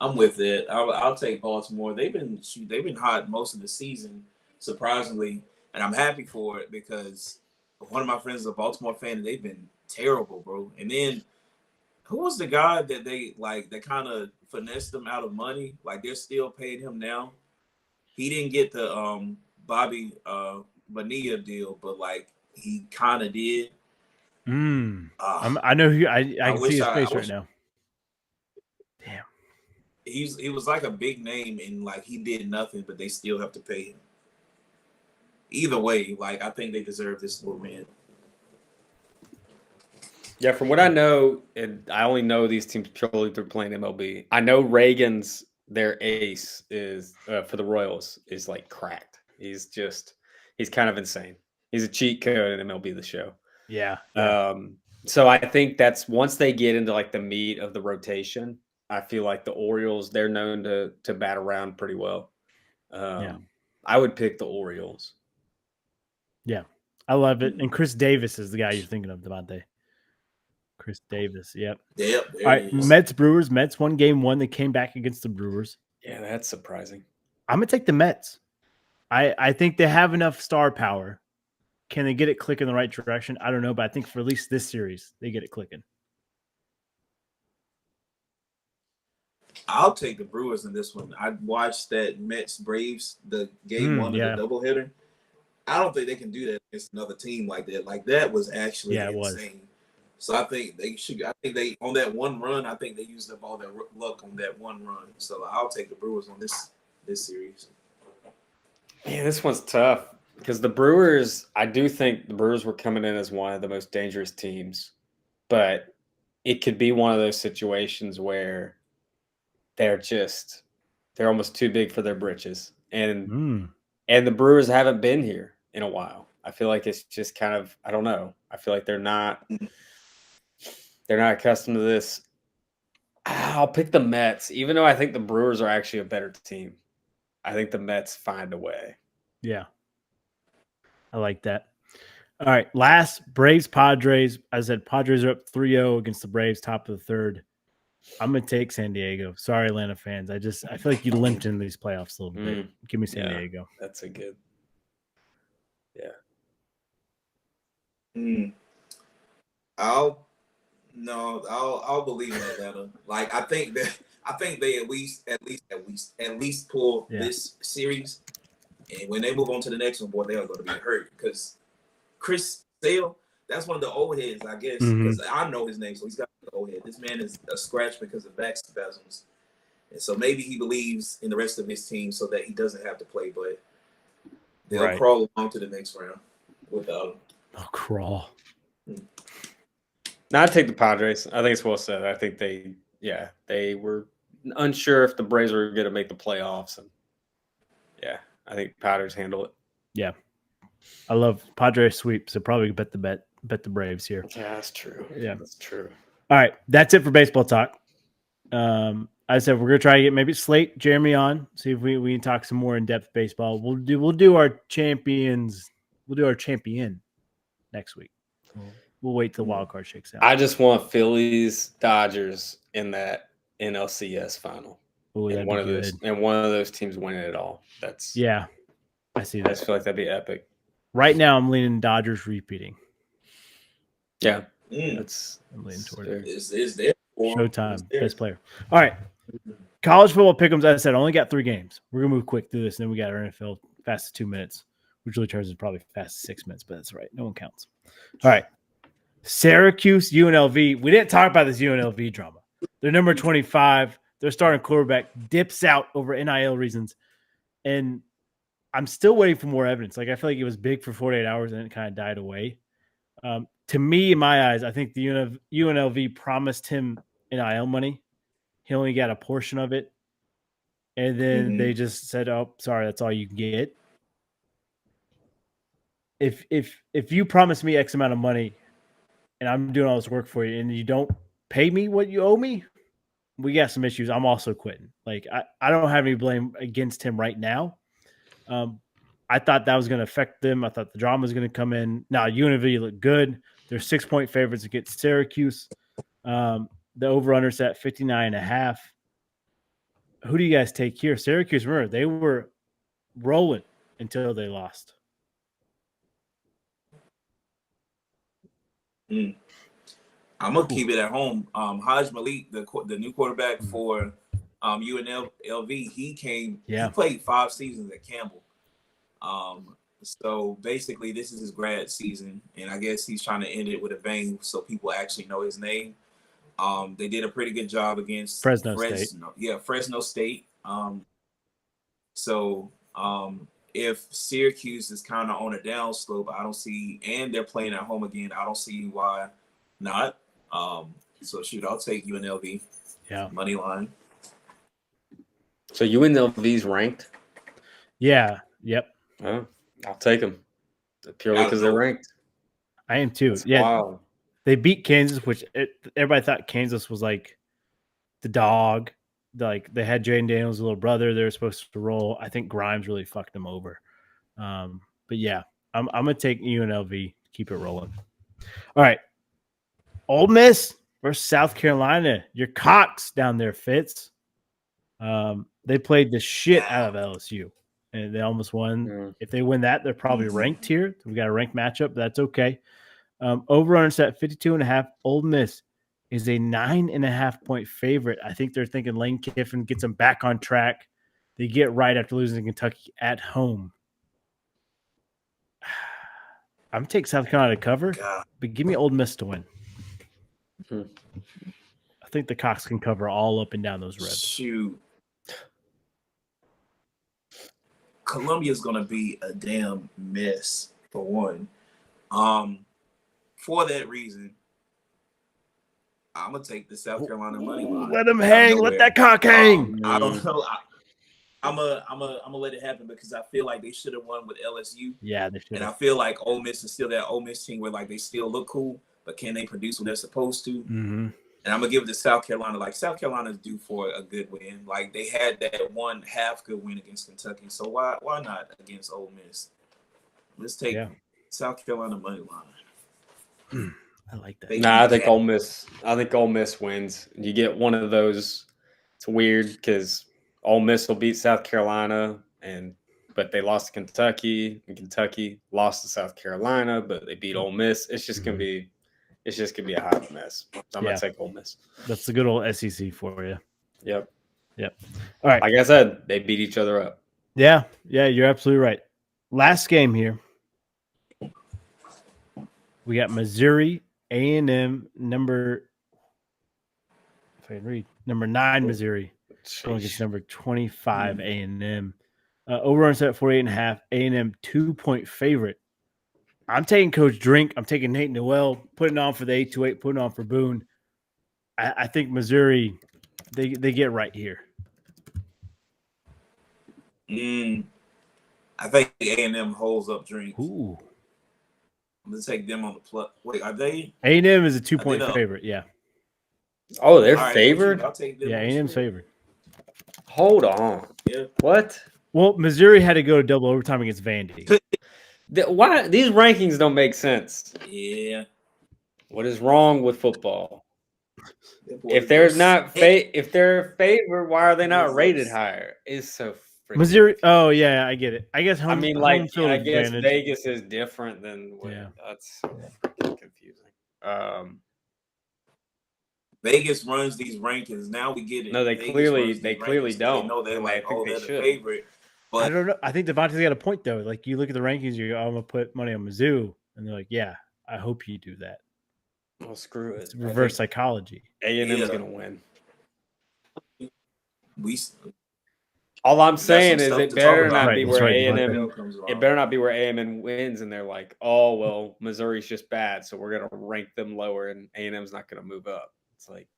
I'm with it. I'll take Baltimore. They've been hot most of the season, surprisingly, and I'm happy for it because one of my friends is a Baltimore fan, and they've been terrible, bro. And then who was the guy that they that kind of finessed them out of money? Like they're still paying him now. He didn't get the Bobby Bonilla deal, but like he kind of did. I know who I can see his face right now. Damn. he was like a big name, and like he did nothing, but they still have to pay him. Either way, like I think they deserve this little man. Yeah, from what I know, and I only know these teams purely through playing MLB. I know Reagan's their ace is for the Royals is like cracked. He's kind of insane. He's a cheat code in MLB The Show. Yeah. So I think that's once they get into like the meat of the rotation, I feel like the Orioles, they're known to bat around pretty well. I would pick the Orioles. Yeah. I love it. And Chris Davis is the guy you're thinking of, Devontae. Chris Davis. Yep. Yep. All right. Mets, Brewers. Mets won game 1. They came back against the Brewers. Yeah, that's surprising. I'm going to take the Mets. I think they have enough star power. Can they get it clicking in the right direction? I don't know, but I think for at least this series, they get it clicking. I'll take the Brewers in this one. I watched that Mets Braves, the game 1 of the doubleheader. I don't think they can do that against another team like that. Like that was actually insane. So I think they should. I think they on that one run. I think they used up all their luck on that one run. So I'll take the Brewers on this series. Yeah, this one's tough because the Brewers. I do think the Brewers were coming in as one of the most dangerous teams, but it could be one of those situations where they're almost too big for their britches, and the Brewers haven't been here in a while. I feel like it's just kind of, I don't know. I feel like they're not accustomed to this. I'll pick the Mets, even though I think the Brewers are actually a better team. I think the Mets find a way. Yeah. I like that. All right. Last, Braves, Padres. As I said, Padres are up 3-0 against the Braves, top of the third. I'm going to take San Diego. Sorry, Atlanta fans. I feel like you limped in these playoffs a little bit. Give me San Diego. That's a good. Yeah. I'll believe in Atlanta. Like I think they at least pull this series, and when they move on to the next one, boy, they are going to be hurt because Chris Sale, that's one of the old heads, I guess, because I know his name, so he's got the old head. This man is a scratch because of back spasms, and so maybe he believes in the rest of his team so that he doesn't have to play, but they'll crawl along to the next round without him. Oh, crawl. No, I'd take the Padres. I think it's well said. I think they were unsure if the Braves were going to make the playoffs. And I think Padres handle it. Yeah. I love Padres sweep, so probably bet the Braves here. Yeah, that's true. Yeah. That's true. All right. That's it for baseball talk. I said we're gonna try to get maybe Slate Jeremy on, see if we can talk some more in-depth baseball. We'll do our champions. We'll do our champion next week. We'll wait till the wild card shakes out. I just want Phillies Dodgers in that NLCS final. Ooh, and one of those teams winning it all. I see that. I just feel like that'd be epic. Right now, I'm leaning Dodgers repeating. Yeah, I'm leaning toward it. Is there Showtime, best player. All right, college football pick'ems. As I said, only got 3 games. We're gonna move quick through this, and then we got our NFL fast 2 minutes, which really turns is probably fast 6 minutes, but that's right. No one counts. All right, Syracuse UNLV. We didn't talk about this UNLV drama. They're number 25. Their starting quarterback dips out over NIL reasons, and I'm still waiting for more evidence. Like I feel like it was big for 48 hours and then it kind of died away. To me, in my eyes, I think the UNLV promised him NIL money. He only got a portion of it, and then they just said, "Oh, sorry, that's all you can get." If you promise me X amount of money, and I'm doing all this work for you, and you don't pay me what you owe me, we got some issues. I'm also quitting. Like I don't have any blame against him right now. I thought that was going to affect them. I thought the drama was going to come in. Now UNLV looked good. They're 6-point favorites against Syracuse. The over/under set 59.5. Who do you guys take here? Syracuse, remember, they were rolling until they lost. I'm gonna keep it at home. Haj Malik, the new quarterback for UNLV, he played 5 seasons at Campbell. So basically, this is his grad season, and I guess he's trying to end it with a bang so people actually know his name. They did a pretty good job against Fresno State. Yeah, Fresno State. So if Syracuse is kind of on a down slope, I don't see, and they're playing at home again, I don't see why not. So shoot, I'll take UNLV. Yeah. Money line. So UNLV's ranked? Yeah. Yep. Oh, I'll take them purely because they're ranked. I am too. That's yeah. wild. They beat Kansas, which everybody thought Kansas was like the dog. Like they had Jaden Daniels' little brother. They were supposed to roll. I think Grimes really fucked them over. But yeah, I'm gonna take UNLV. Keep it rolling. All right. Ole Miss versus South Carolina. Your Cox down there, Fitz. They played the shit out of LSU, and they almost won. Mm. If they win that, they're probably ranked here. We got a ranked matchup. But that's okay. Over-under set 52.5. Ole Miss is a 9.5 point favorite. I think they're thinking Lane Kiffin gets them back on track. They get right after losing to Kentucky at home. I'm going to take South Carolina to cover, but give me Ole Miss to win. I think the Cox can cover all up and down those Reds. Shoot. Columbia's going to be a damn mess, for one. For that reason, I'm going to take the South Carolina money line. Let them hang. Let that cock hang. I don't know. I'm gonna let it happen because I feel like they should have won with LSU. Yeah, they should. And I feel like Ole Miss is still that Ole Miss team where like they still look cool, but can they produce what they're supposed to? Mm-hmm. And I'm gonna give it to South Carolina. Like South Carolina's due for a good win. Like they had that one half good win against Kentucky, so why not against Ole Miss? Let's take South Carolina money line. I like that. Nah, I think Ole Miss. I think Ole Miss wins. You get one of those. It's weird because Ole Miss will beat South Carolina, but they lost to Kentucky, and Kentucky lost to South Carolina, but they beat Ole Miss. It's just gonna be a hot mess. So I'm gonna take Ole Miss. That's the good old SEC for you. Yep. All right. Like I said, they beat each other up. Yeah, you're absolutely right. Last game here. We got Missouri A&M number 9 Missouri going against number 25 A&M. Over on set 48.5. A&M 2-point favorite. I'm taking Coach Drink. I'm taking Nate Noel, putting on for the 828, putting on for Boone. I think Missouri, they get right here. I think A&M holds up Drink. Ooh. I'm gonna take them on the plus. Wait, are they? A&M is a 2-point favorite. Yeah. Oh, they're favored. I'll take them. Yeah, A&M's favored. Hold on. Yeah. What? Well, Missouri had to go to double overtime against Vandy. Why these rankings don't make sense? Yeah. What is wrong with football? If they're favored, why are they not rated higher? It's so freaking Missouri. Oh yeah, I get it. I guess home field I guess advantage. Vegas is different than that's freaking confusing. Vegas runs these rankings. Now we get it. No, they Vegas clearly don't. They know they're like, they're the favorite. But I don't know. I think Devontae's got a point though. Like you look at the rankings, you go, I'm gonna put money on Mizzou, and they're like, yeah, I hope you do that. Well, screw it. It's reverse psychology. A&M's gonna win. All I'm saying is it better not be where A&M. It better not be where A&M wins, and they're like, oh well, Missouri's just bad, so we're gonna rank them lower, and A&M's not gonna move up. It's like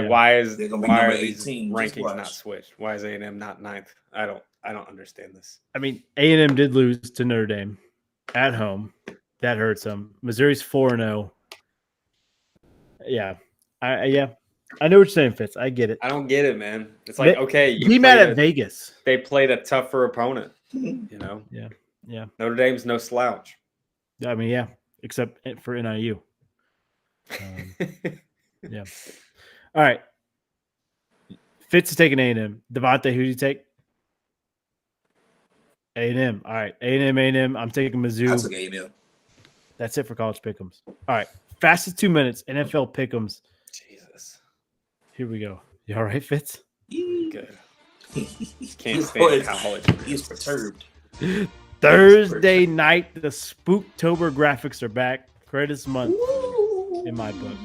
why are these rankings not switched? Why is A&M not 9th? I don't understand this. I mean, A&M did lose to Notre Dame at home. That hurts them. Missouri's 4-0. Yeah. I know what you're saying, Fitz. I get it. I don't get it, man. It's like, okay, be mad at Vegas. They played a tougher opponent, you know? Yeah. Notre Dame's no slouch. I mean, yeah, except for NIU. Yeah. All right. Fitz is taking A&M. Devontae, who do you take? A&M. All right. A&M. I'm taking Mizzou. I took A&M. That's it for college pick'ems. All right. Fastest 2 minutes. NFL pick'ems. Jesus. Here we go. You all right, Fitz? Good. Can't stand college. He's perturbed. Thursday night, the Spooktober graphics are back. Greatest month. in my book.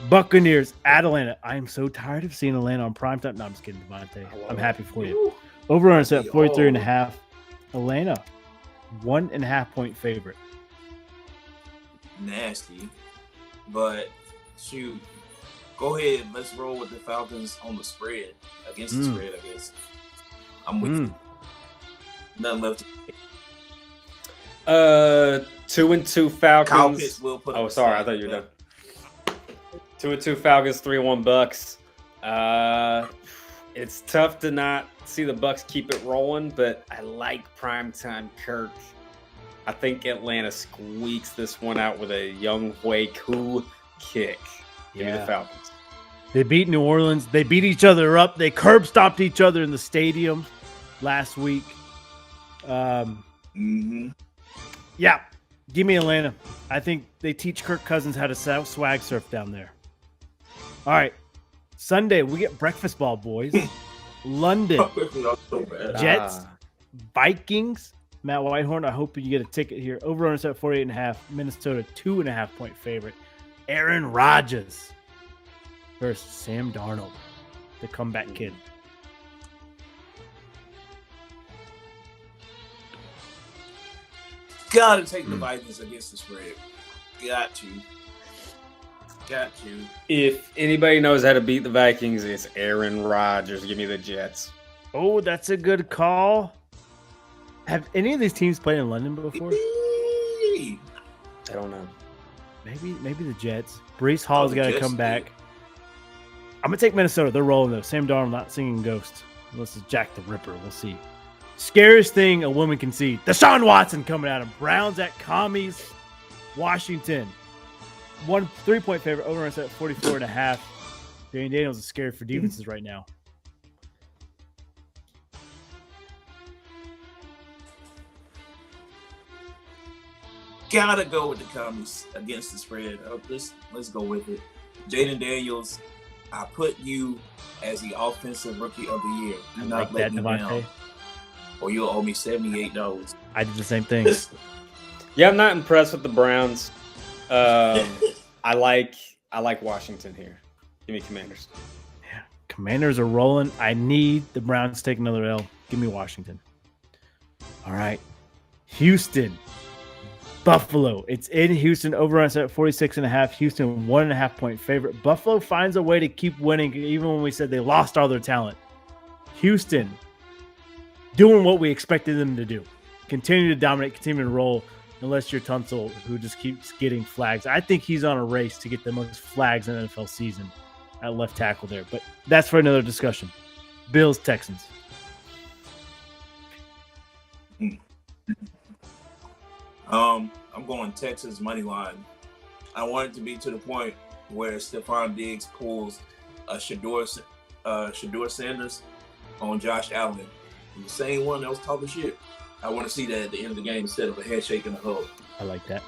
Buccaneers at Atlanta. I am so tired of seeing Atlanta on primetime. No, I'm just kidding, Devontae. I'm happy for you. Over on set 43.5. Atlanta, 1.5 point favorite. Nasty. But shoot, go ahead. Let's roll with the Falcons on the spread. Against the spread, I guess. I'm with you. Nothing left. 2-2 Falcons. Kyle Pitts will put. Oh, sorry, I thought you were done. 2-2 Falcons, 3-1 Bucks. It's tough to not see the Bucks keep it rolling, but I like primetime Kirk. I think Atlanta squeaks this one out with a Young Hui Koo kick. Give me the Falcons. They beat New Orleans. They beat each other up. They curb stomped each other in the stadium last week. Yeah, give me Atlanta. I think they teach Kirk Cousins how to swag surf down there. All right, Sunday we get breakfast ball, boys. London Jets, Vikings. Matt Whitehorn, I hope you get a ticket here. Over on set 48.5. Minnesota 2.5 point favorite. Aaron Rodgers versus Sam Darnold, the comeback kid. Gotta take the Vikings against the spread. Got to. If anybody knows how to beat the Vikings, it's Aaron Rodgers. Give me the Jets. Oh, that's a good call. Have any of these teams played in London before? I don't know. Maybe the Jets. Breece Hall's got to come back. I'm going to take Minnesota. They're rolling, though. Sam Darnold not singing Ghost. Unless it's Jack the Ripper. We'll see. Scariest thing a woman can see. Deshaun Watson coming at him. Browns at Commies. Washington. 3 point favorite. Over at 44.5. Danny Daniels is scared for defenses right now. Gotta go with the Commies against the spread. Let's go with it. Jaden Daniels, I put you as the offensive rookie of the year. Do not let me down, or you'll owe me $78. I did the same thing. Yeah, I'm not impressed with the Browns. I like Washington here. Give me Commanders. Yeah, Commanders are rolling. I need the Browns to take another L. Give me Washington. All right, Houston. Buffalo. It's in Houston. Over on set 46.5. Houston 1.5 point favorite. Buffalo finds a way to keep winning, even when we said they lost all their talent. Houston doing what we expected them to do. Continue to dominate, continue to roll, unless you're Tunsil, who just keeps getting flags. I think he's on a race to get the most flags in the NFL season at left tackle there. But that's for another discussion. Bills, Texans. I'm going Texas money line. I want it to be to the point where Stephon Diggs pulls a Shador Sanders on Josh Allen. The same one that was talking shit. I want to see that at the end of the game instead of a handshake and a hug. I like that.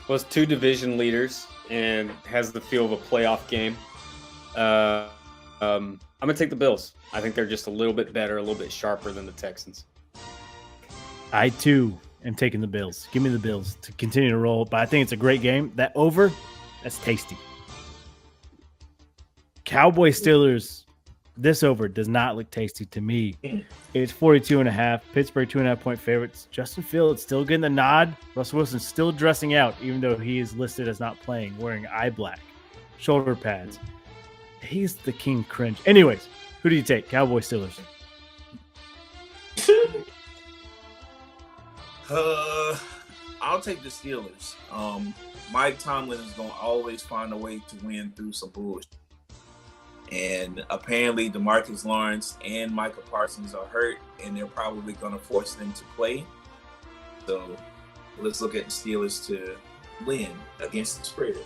Well, it's two division leaders and has the feel of a playoff game. I'm going to take the Bills. I think they're just a little bit better, a little bit sharper than the Texans. I, too, am taking the Bills. Give me the Bills to continue to roll. But I think it's a great game. That over, that's tasty. Cowboys Steelers, this over does not look tasty to me. It's 42.5. Pittsburgh 2.5 point favorites. Justin Fields still getting the nod. Russell Wilson still dressing out, even though he is listed as not playing, wearing eye black, shoulder pads. He's the king cringe. Anyways, who do you take? Cowboys Steelers. I'll take the Steelers. Mike Tomlin is going to always find a way to win through some bullshit. And apparently DeMarcus Lawrence and Micah Parsons are hurt, and they're probably going to force them to play. So let's look at the Steelers to win against the spread.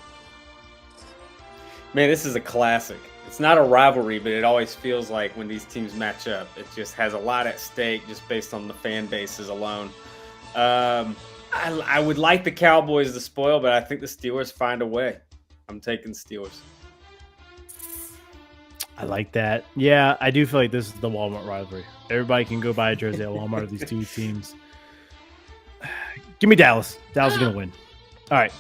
Man, this is a classic. It's not a rivalry, but it always feels like when these teams match up, it just has a lot at stake just based on the fan bases alone. I would like the Cowboys to spoil, but I think the Steelers find a way. I'm taking the Steelers. I like that. Yeah, I do feel like this is the Walmart rivalry. Everybody can go buy a jersey at Walmart of these two teams. Give me Dallas. Dallas is going to win. All right.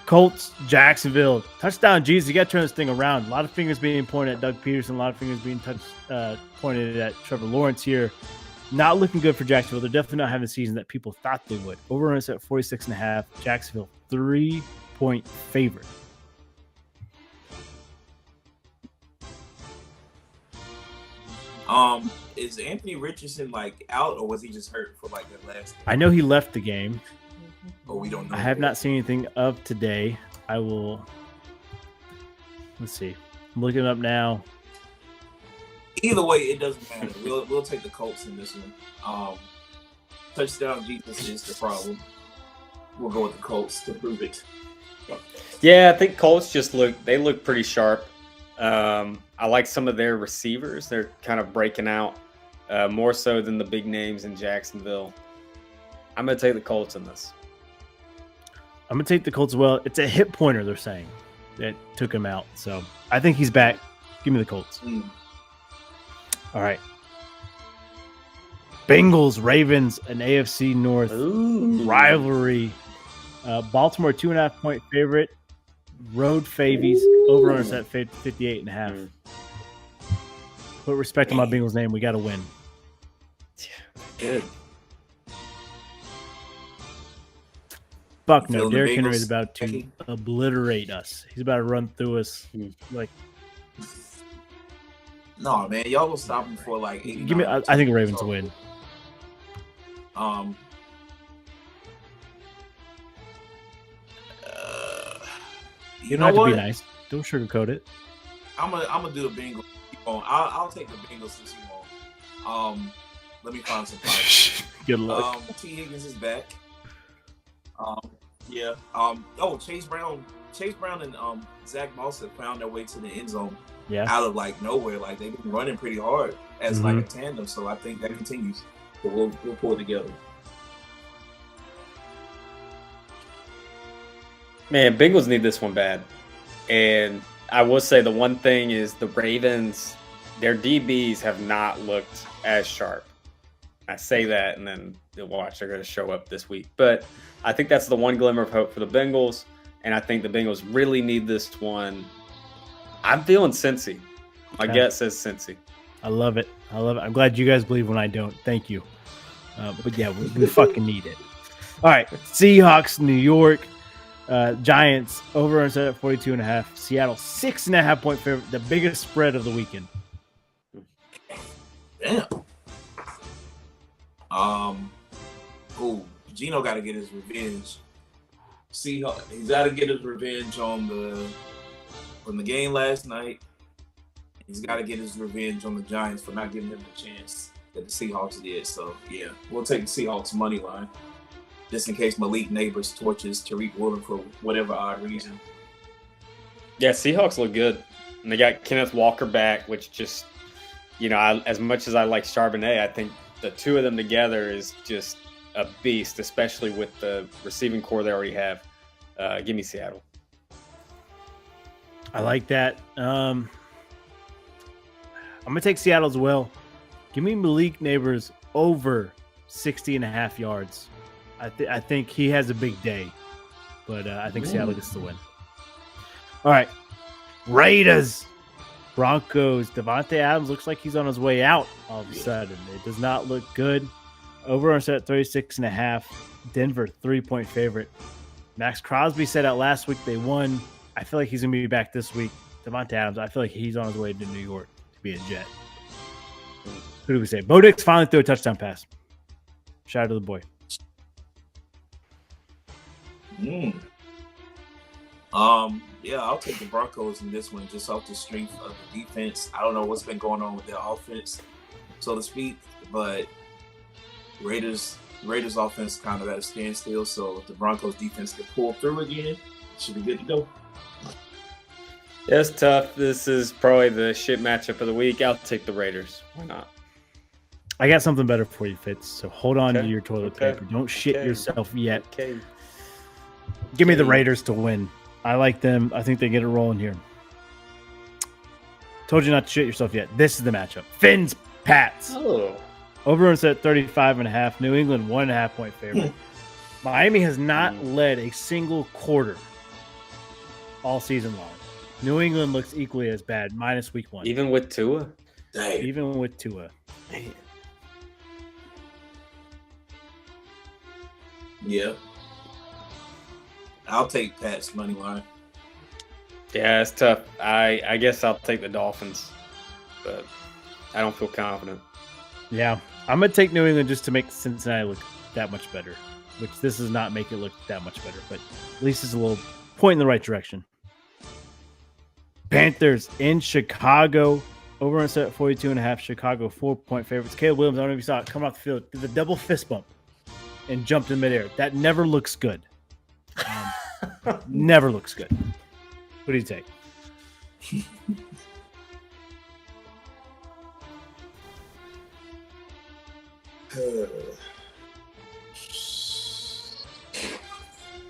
Colts, Jacksonville. Touchdown, Jesus. You got to turn this thing around. A lot of fingers being pointed at Doug Peterson. A lot of fingers being pointed at Trevor Lawrence here. Not looking good for Jacksonville. They're definitely not having the season that people thought they would. Over at 46.5. Jacksonville, 3-point favorite. Is Anthony Richardson like out, or was he just hurt for like that last game? I know he left the game. Oh, we don't know. I have not seen anything of today. I will. Let's see. I'm looking it up now. Either way, it doesn't matter. We'll take the Colts in this one. Touchdown Jesus is the problem. We'll go with the Colts to prove it. Yeah, I think Colts look pretty sharp. I like some of their receivers. They're kind of breaking out more so than the big names in Jacksonville. I'm going to take the Colts in this. I'm going to take the Colts as well. It's a hip pointer, they're saying, that took him out. So I think he's back. Give me the Colts. All right. Bengals, Ravens, an AFC North rivalry. Baltimore, 2.5-point favorite. Road favies. Over-under at 58.5. Put respect on my Bengals name. We got to win. Good. Fuck no. Derrick Henry is about to obliterate us. He's about to run through us like. No, man, y'all will stop him for like 89. Give me. I think Ravens win. You know what? Be nice. Don't sugarcoat it. I'm gonna do the Bengals. I'll take the Bengals since you won't. Let me find some time. Good luck. T. Higgins is back. Yeah. Chase Brown and Zach Moss have found their way to the end zone. Yeah. Out of like nowhere, like they've been running pretty hard as like a tandem. So I think that continues. But we'll pull it together. Man, Bengals need this one bad. And I will say the one thing is the Ravens, their DBs have not looked as sharp. I say that, and then they're going to show up this week. But I think that's the one glimmer of hope for the Bengals, and I think the Bengals really need this one. I'm feeling Cincy. My gut says Cincy. I love it. I'm glad you guys believe when I don't. Thank you. But yeah, we fucking need it. All right, Seahawks, New York. Giants over and set at 42.5. Seattle 6.5-point favorite, the biggest spread of the weekend. Damn. Gino got to get his revenge. He's got to get his revenge on the game last night. He's got to get his revenge on the Giants for not giving him the chance that the Seahawks did. So yeah, we'll take the Seahawks money line. Just in case Malik Neighbors torches Tariq Woolen for whatever odd reason. Yeah, Seahawks look good. And they got Kenneth Walker back, which just, as much as I like Charbonnet, I think the two of them together is just a beast, especially with the receiving core they already have. Give me Seattle. I like that. I'm going to take Seattle as well. Give me Malik Neighbors over 60.5 yards. I think he has a big day, but I think Seattle gets the win. All right, Raiders, Broncos. Devontae Adams looks like he's on his way out all of a sudden. It does not look good. Over on set at 36.5. Denver 3-point favorite. Max Crosby said out last week they won. I feel like he's gonna be back this week. Devontae Adams, I feel like he's on his way to New York to be a Jet. Who do we say? Bo Nix finally threw a touchdown pass. Shout out to the boy. Yeah, I'll take the Broncos in this one just off the strength of the defense. I don't know what's been going on with their offense, so to speak, but Raiders offense kind of at a standstill, so if the Broncos defense can pull through again, it should be good to go. Yeah, it's tough. This is probably the shit matchup of the week. I'll take the Raiders. Why not? I got something better for you, Fitz, so hold on to your toilet paper. Don't shit yourself yet. Okay. Give me the Raiders to win. I like them. I think they get it rolling here. Told you not to shit yourself yet. This is the matchup. Fins, Pats. Oh. Over and set 35.5. New England 1.5-point favorite. Miami has not led a single quarter all season long. New England looks equally as bad, minus week 1. Even with Tua? Dang. Even with Tua. Man. Yeah. I'll take Pat's money line. Yeah, it's tough. I guess I'll take the Dolphins, but I don't feel confident. Yeah, I'm going to take New England just to make Cincinnati look that much better, which this does not make it look that much better, but at least it's a little point in the right direction. Panthers in Chicago. Over on set 42.5. Chicago 4-point favorites. Caleb Williams, I don't know if you saw it, come off the field, did the double fist bump and jumped in midair. That never looks good. Never looks good. What do you take?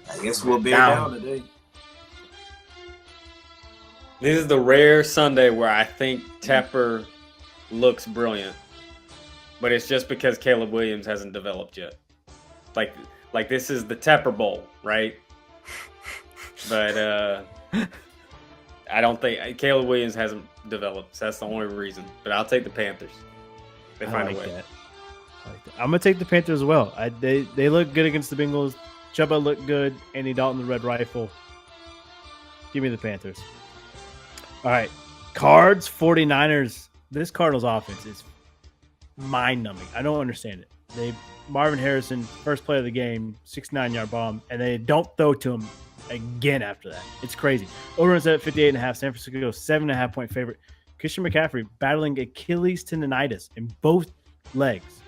I guess we'll bear down today. This is the rare Sunday where I think Tepper looks brilliant, but it's just because Caleb Williams hasn't developed yet. Like this is the Tepper Bowl, right? But I don't think Caleb Williams hasn't developed. So that's the only reason. But I'll take the Panthers. They find a way. That. I'm gonna take the Panthers as well. They look good against the Bengals. Chuba looked good. Andy Dalton, the Red Rifle. Give me the Panthers. All right, Cards 49ers. This Cardinals offense is mind-numbing. I don't understand it. Marvin Harrison, first play of the game, 69-yard bomb, and they don't throw to him again after that. It's crazy. Over and set at 58.5. San Francisco 7.5-point favorite. Christian McCaffrey battling Achilles tendonitis in both legs.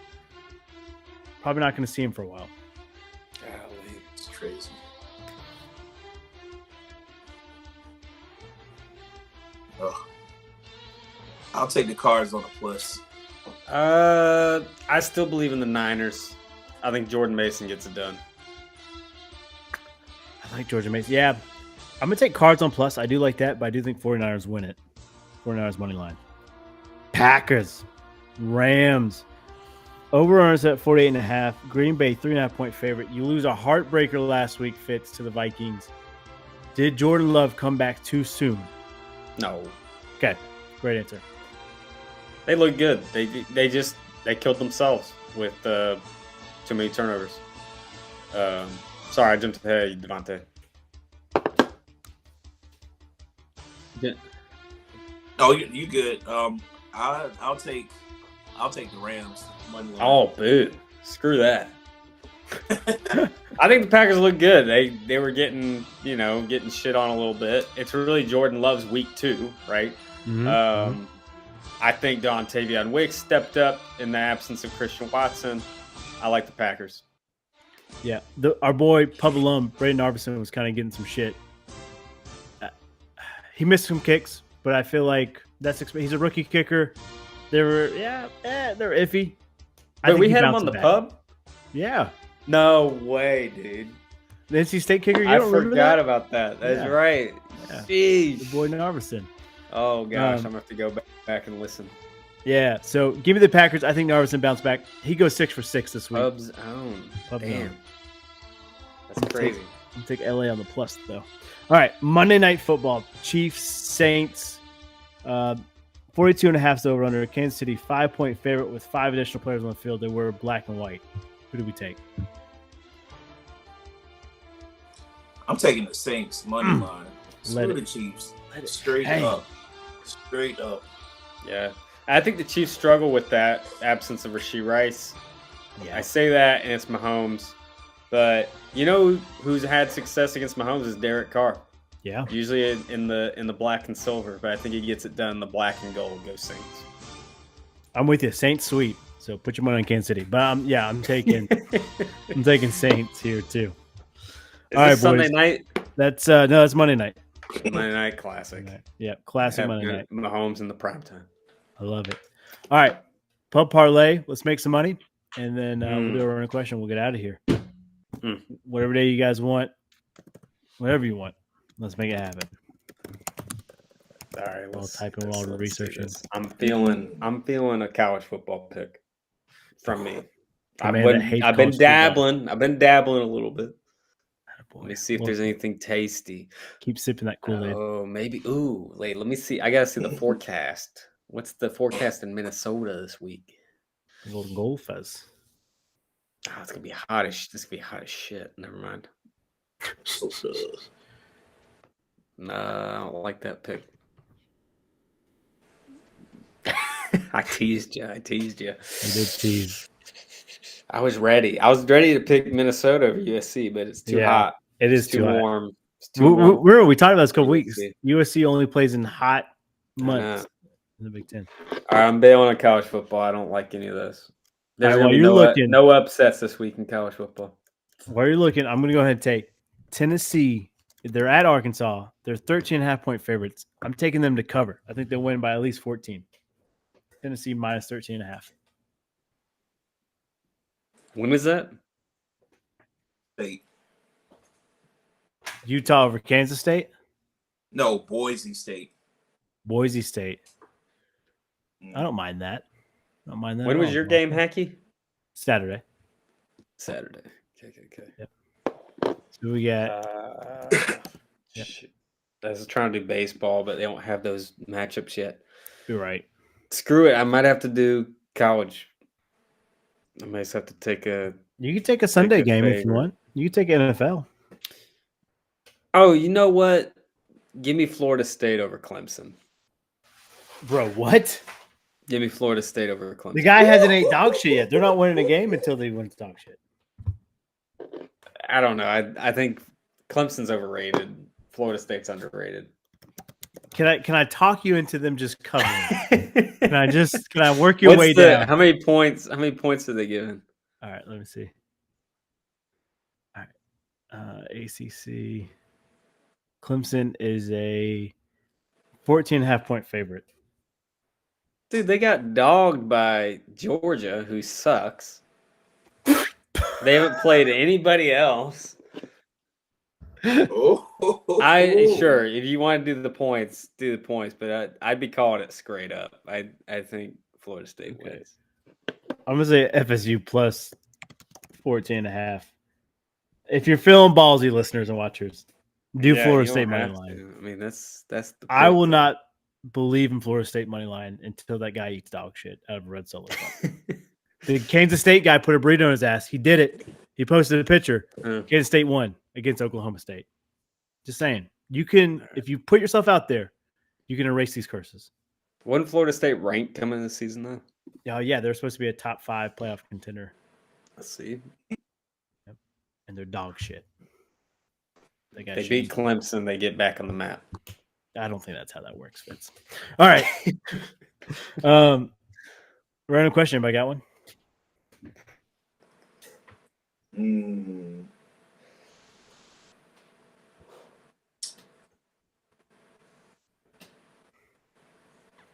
Probably not going to see him for a while. Golly, it's crazy. Oh. I'll take the Cards on a plus. I still believe in the Niners. I think Jordan Mason gets it done. I like Georgia Mason. Yeah, I'm going to take Cards on plus. I do like that, but I do think 49ers win it. 49ers money line. Packers. Rams. Over-runners at 48.5. Green Bay, 3.5-point favorite. You lose a heartbreaker last week, Fitz, to the Vikings. Did Jordan Love come back too soon? No. Okay, great answer. They look good. They killed themselves with too many turnovers. Sorry, I jumped ahead of you, Devontae. Yeah. Oh, you good? I'll take the Rams money line. Oh, boo! Screw that. I think the Packers look good. They were getting shit on a little bit. It's really Jordan Love's week 2, right? Mm-hmm. I think Dontavion Wicks stepped up in the absence of Christian Watson. I like the Packers. Yeah, our boy Pub alum Braden Arvison was kind of getting some shit. He missed some kicks, but I feel like he's a rookie kicker. They're iffy. But we had him on the pub? Yeah. No way, dude. The NC State kicker? I forgot about that. That's right. Yeah. Jeez. The boy Narvison. Oh, gosh. I'm going to have to go back and listen. Yeah. So give me the Packers. I think Narvison bounced back. He goes 6 for 6 this week. Pub's own. Damn. That's crazy. I'm take LA on the plus, though. All right. Monday Night Football. Chiefs, Saints. 42.5 is over under. Kansas City, 5-point favorite with 5 additional players on the field. They were black and white. Who do we take? I'm taking the Saints money line. Screw the Chiefs. Straight up. Yeah. I think the Chiefs struggle with that absence of Rashee Rice. Yeah. I say that, and it's Mahomes. But you know who's had success against Mahomes is Derek Carr. Yeah. Usually in the black and silver, but I think he gets it done in the black and gold. Go Saints. I'm with you. Saints sweet. So put your money on Kansas City. But I'm taking Saints here too. All right, Sunday boys. Night. That's that's Monday night. Monday night classic. Yeah, classic Monday night. Mahomes in the prime time. I love it. All right, pub parlay. Let's make some money, and then we'll do a random question. We'll get out of here. Whatever day you guys want, whatever you want. Let's make it happen. All right, we'll type in while we're researching. I'm feeling a college football pick from me. I've been dabbling a little bit. boy. Let me see if there's anything tasty. Keep sipping that Kool-Aid. Oh, maybe. Ooh, wait. Let me see. I gotta see the forecast. What's the forecast in Minnesota this week? Little golfers. Oh, it's gonna be hot as. This gonna be hot as shit. Never mind. Nah, I don't like that pick. I teased you. You did tease. I was ready. I was ready to pick Minnesota over USC, but it's too hot. It is It's too hot. warm. It's too warm. We talked about this a couple weeks. USC. USC only plays in hot I months know. in the Big Ten. All right, I'm bailing on college football. I don't like any of those. There's All right, gonna be while you're no upsets this week in college football. While you're looking, I'm going to go ahead and take Tennessee. They're at Arkansas. They're 13.5-point favorites. I'm taking them to cover. I think they'll win by at least 14. Tennessee minus 13.5. When was that? State. Utah over Kansas State. No, Boise State. Boise State. I don't mind that. I don't mind that. When at was all. your game, Hacky? Saturday. Saturday. Okay. Yep. So we got. Shit. I was trying to do baseball, but they don't have those matchups yet. You're right. Screw it. I might have to do college. I might just have to take a. You can take a Sunday game if you favorite. want. You can take NFL. Oh, you know what? Give me Florida State over Clemson. Bro, what? Give me Florida State over Clemson. The guy hasn't ate dog shit yet. They're not winning a game until they win dog shit. I don't know. I think Clemson's overrated. Florida State's underrated. Can I talk you into them just covering? Can I work your way down? How many points are they giving? All right, let me see. All right. ACC. Clemson is a 14.5-point favorite. Dude, they got dogged by Georgia, who sucks. They haven't played anybody else. Sure, if you want to do the points, but I'd be calling it straight up. I think Florida State wins. I'm gonna say FSU plus 14.5. If you're feeling ballsy, listeners and watchers, do Florida State money line. I mean, that's the. I will not believe in Florida State money line until that guy eats dog shit out of a red solo cup. The Kansas State guy put a burrito on his ass. He did it. He posted a picture. Kansas State won against Oklahoma State. Just saying. You can, if you put yourself out there, you can erase these curses. Wasn't Florida State ranked coming this season, though? Oh, yeah. They're supposed to be a top 5 playoff contender. Let's see. Yep. And they're dog shit. They beat Clemson. They get back on the map. I don't think that's how that works, Fitz. All right. Random question. Anybody got one? I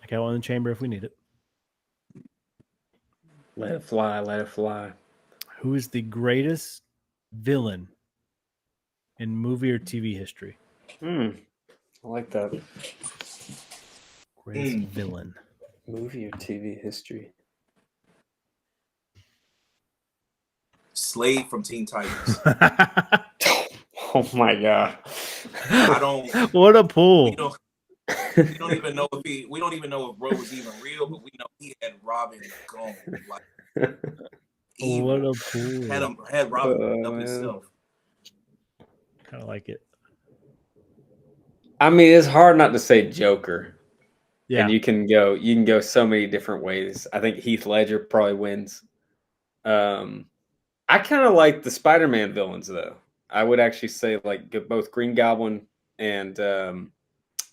got one in the chamber if we need it. Let it fly. Let it fly. Who is the greatest villain in movie or TV history? I like that. Greatest villain. Movie or TV history? Slade from Teen Titans. Oh my god! I don't. What a pull! We don't even know if Bro was even real, but we know he had Robin gone. Like, what a pull! Had Robin up himself. Kind of like it. I mean, it's hard not to say Joker. Yeah, and you can go so many different ways. I think Heath Ledger probably wins. I kind of like the Spider-Man villains, though. I would actually say like both Green Goblin and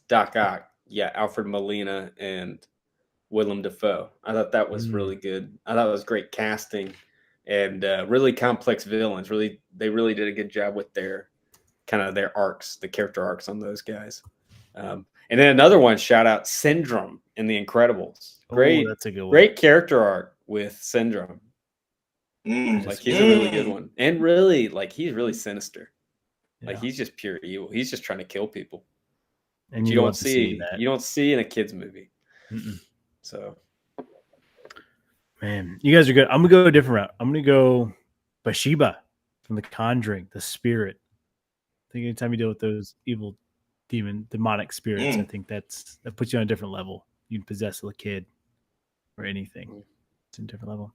Doc Ock. Yeah, Alfred Molina and Willem Dafoe. I thought that was really good. I thought it was great casting and really complex villains. They really did a good job with their arcs, the character arcs on those guys. And then another one, shout out Syndrome in The Incredibles. Great, that's a good one. Great character arc with Syndrome. Like he's a really good one, and really like he's really sinister. Like he's just pure evil. He's just trying to kill people, and you don't see in a kids movie. So, man, you guys are good. I'm gonna go a different route. I'm gonna go Bathsheba from The Conjuring, the spirit think anytime you deal with those evil demonic spirits, I think that puts you on a different level. You can possess a kid or anything. It's a different level.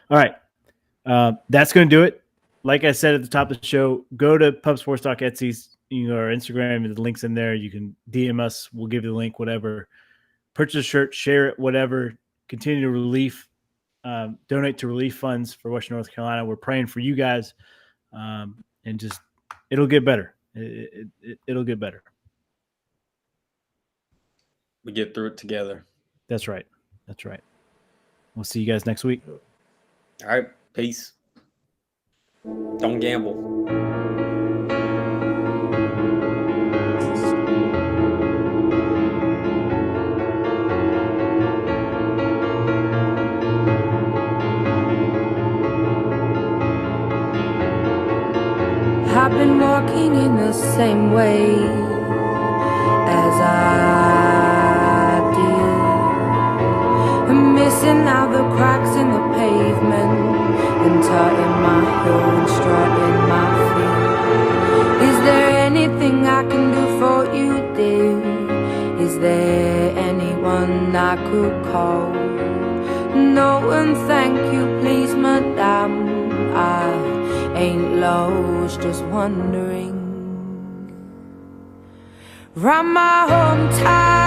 All right. That's going to do it. Like I said at the top of the show, go to Pub Sports Talk Etsy's, our Instagram, and the link's in there. You can DM us. We'll give you the link, whatever. Purchase a shirt, share it, whatever. Continue to donate to relief funds for Western North Carolina. We're praying for you guys, and just it'll get better. It'll get better. We get through it together. That's right. We'll see you guys next week. All right. Peace. Don't gamble. I've been walking in the same way as I did. I'm missing out the cracks in the pavement and tutting my heel and strutting my feet. Is there anything I can do for you, dear? Is there anyone I could call? No, and thank you, please, madame. I ain't lost, just wondering. Round my hometown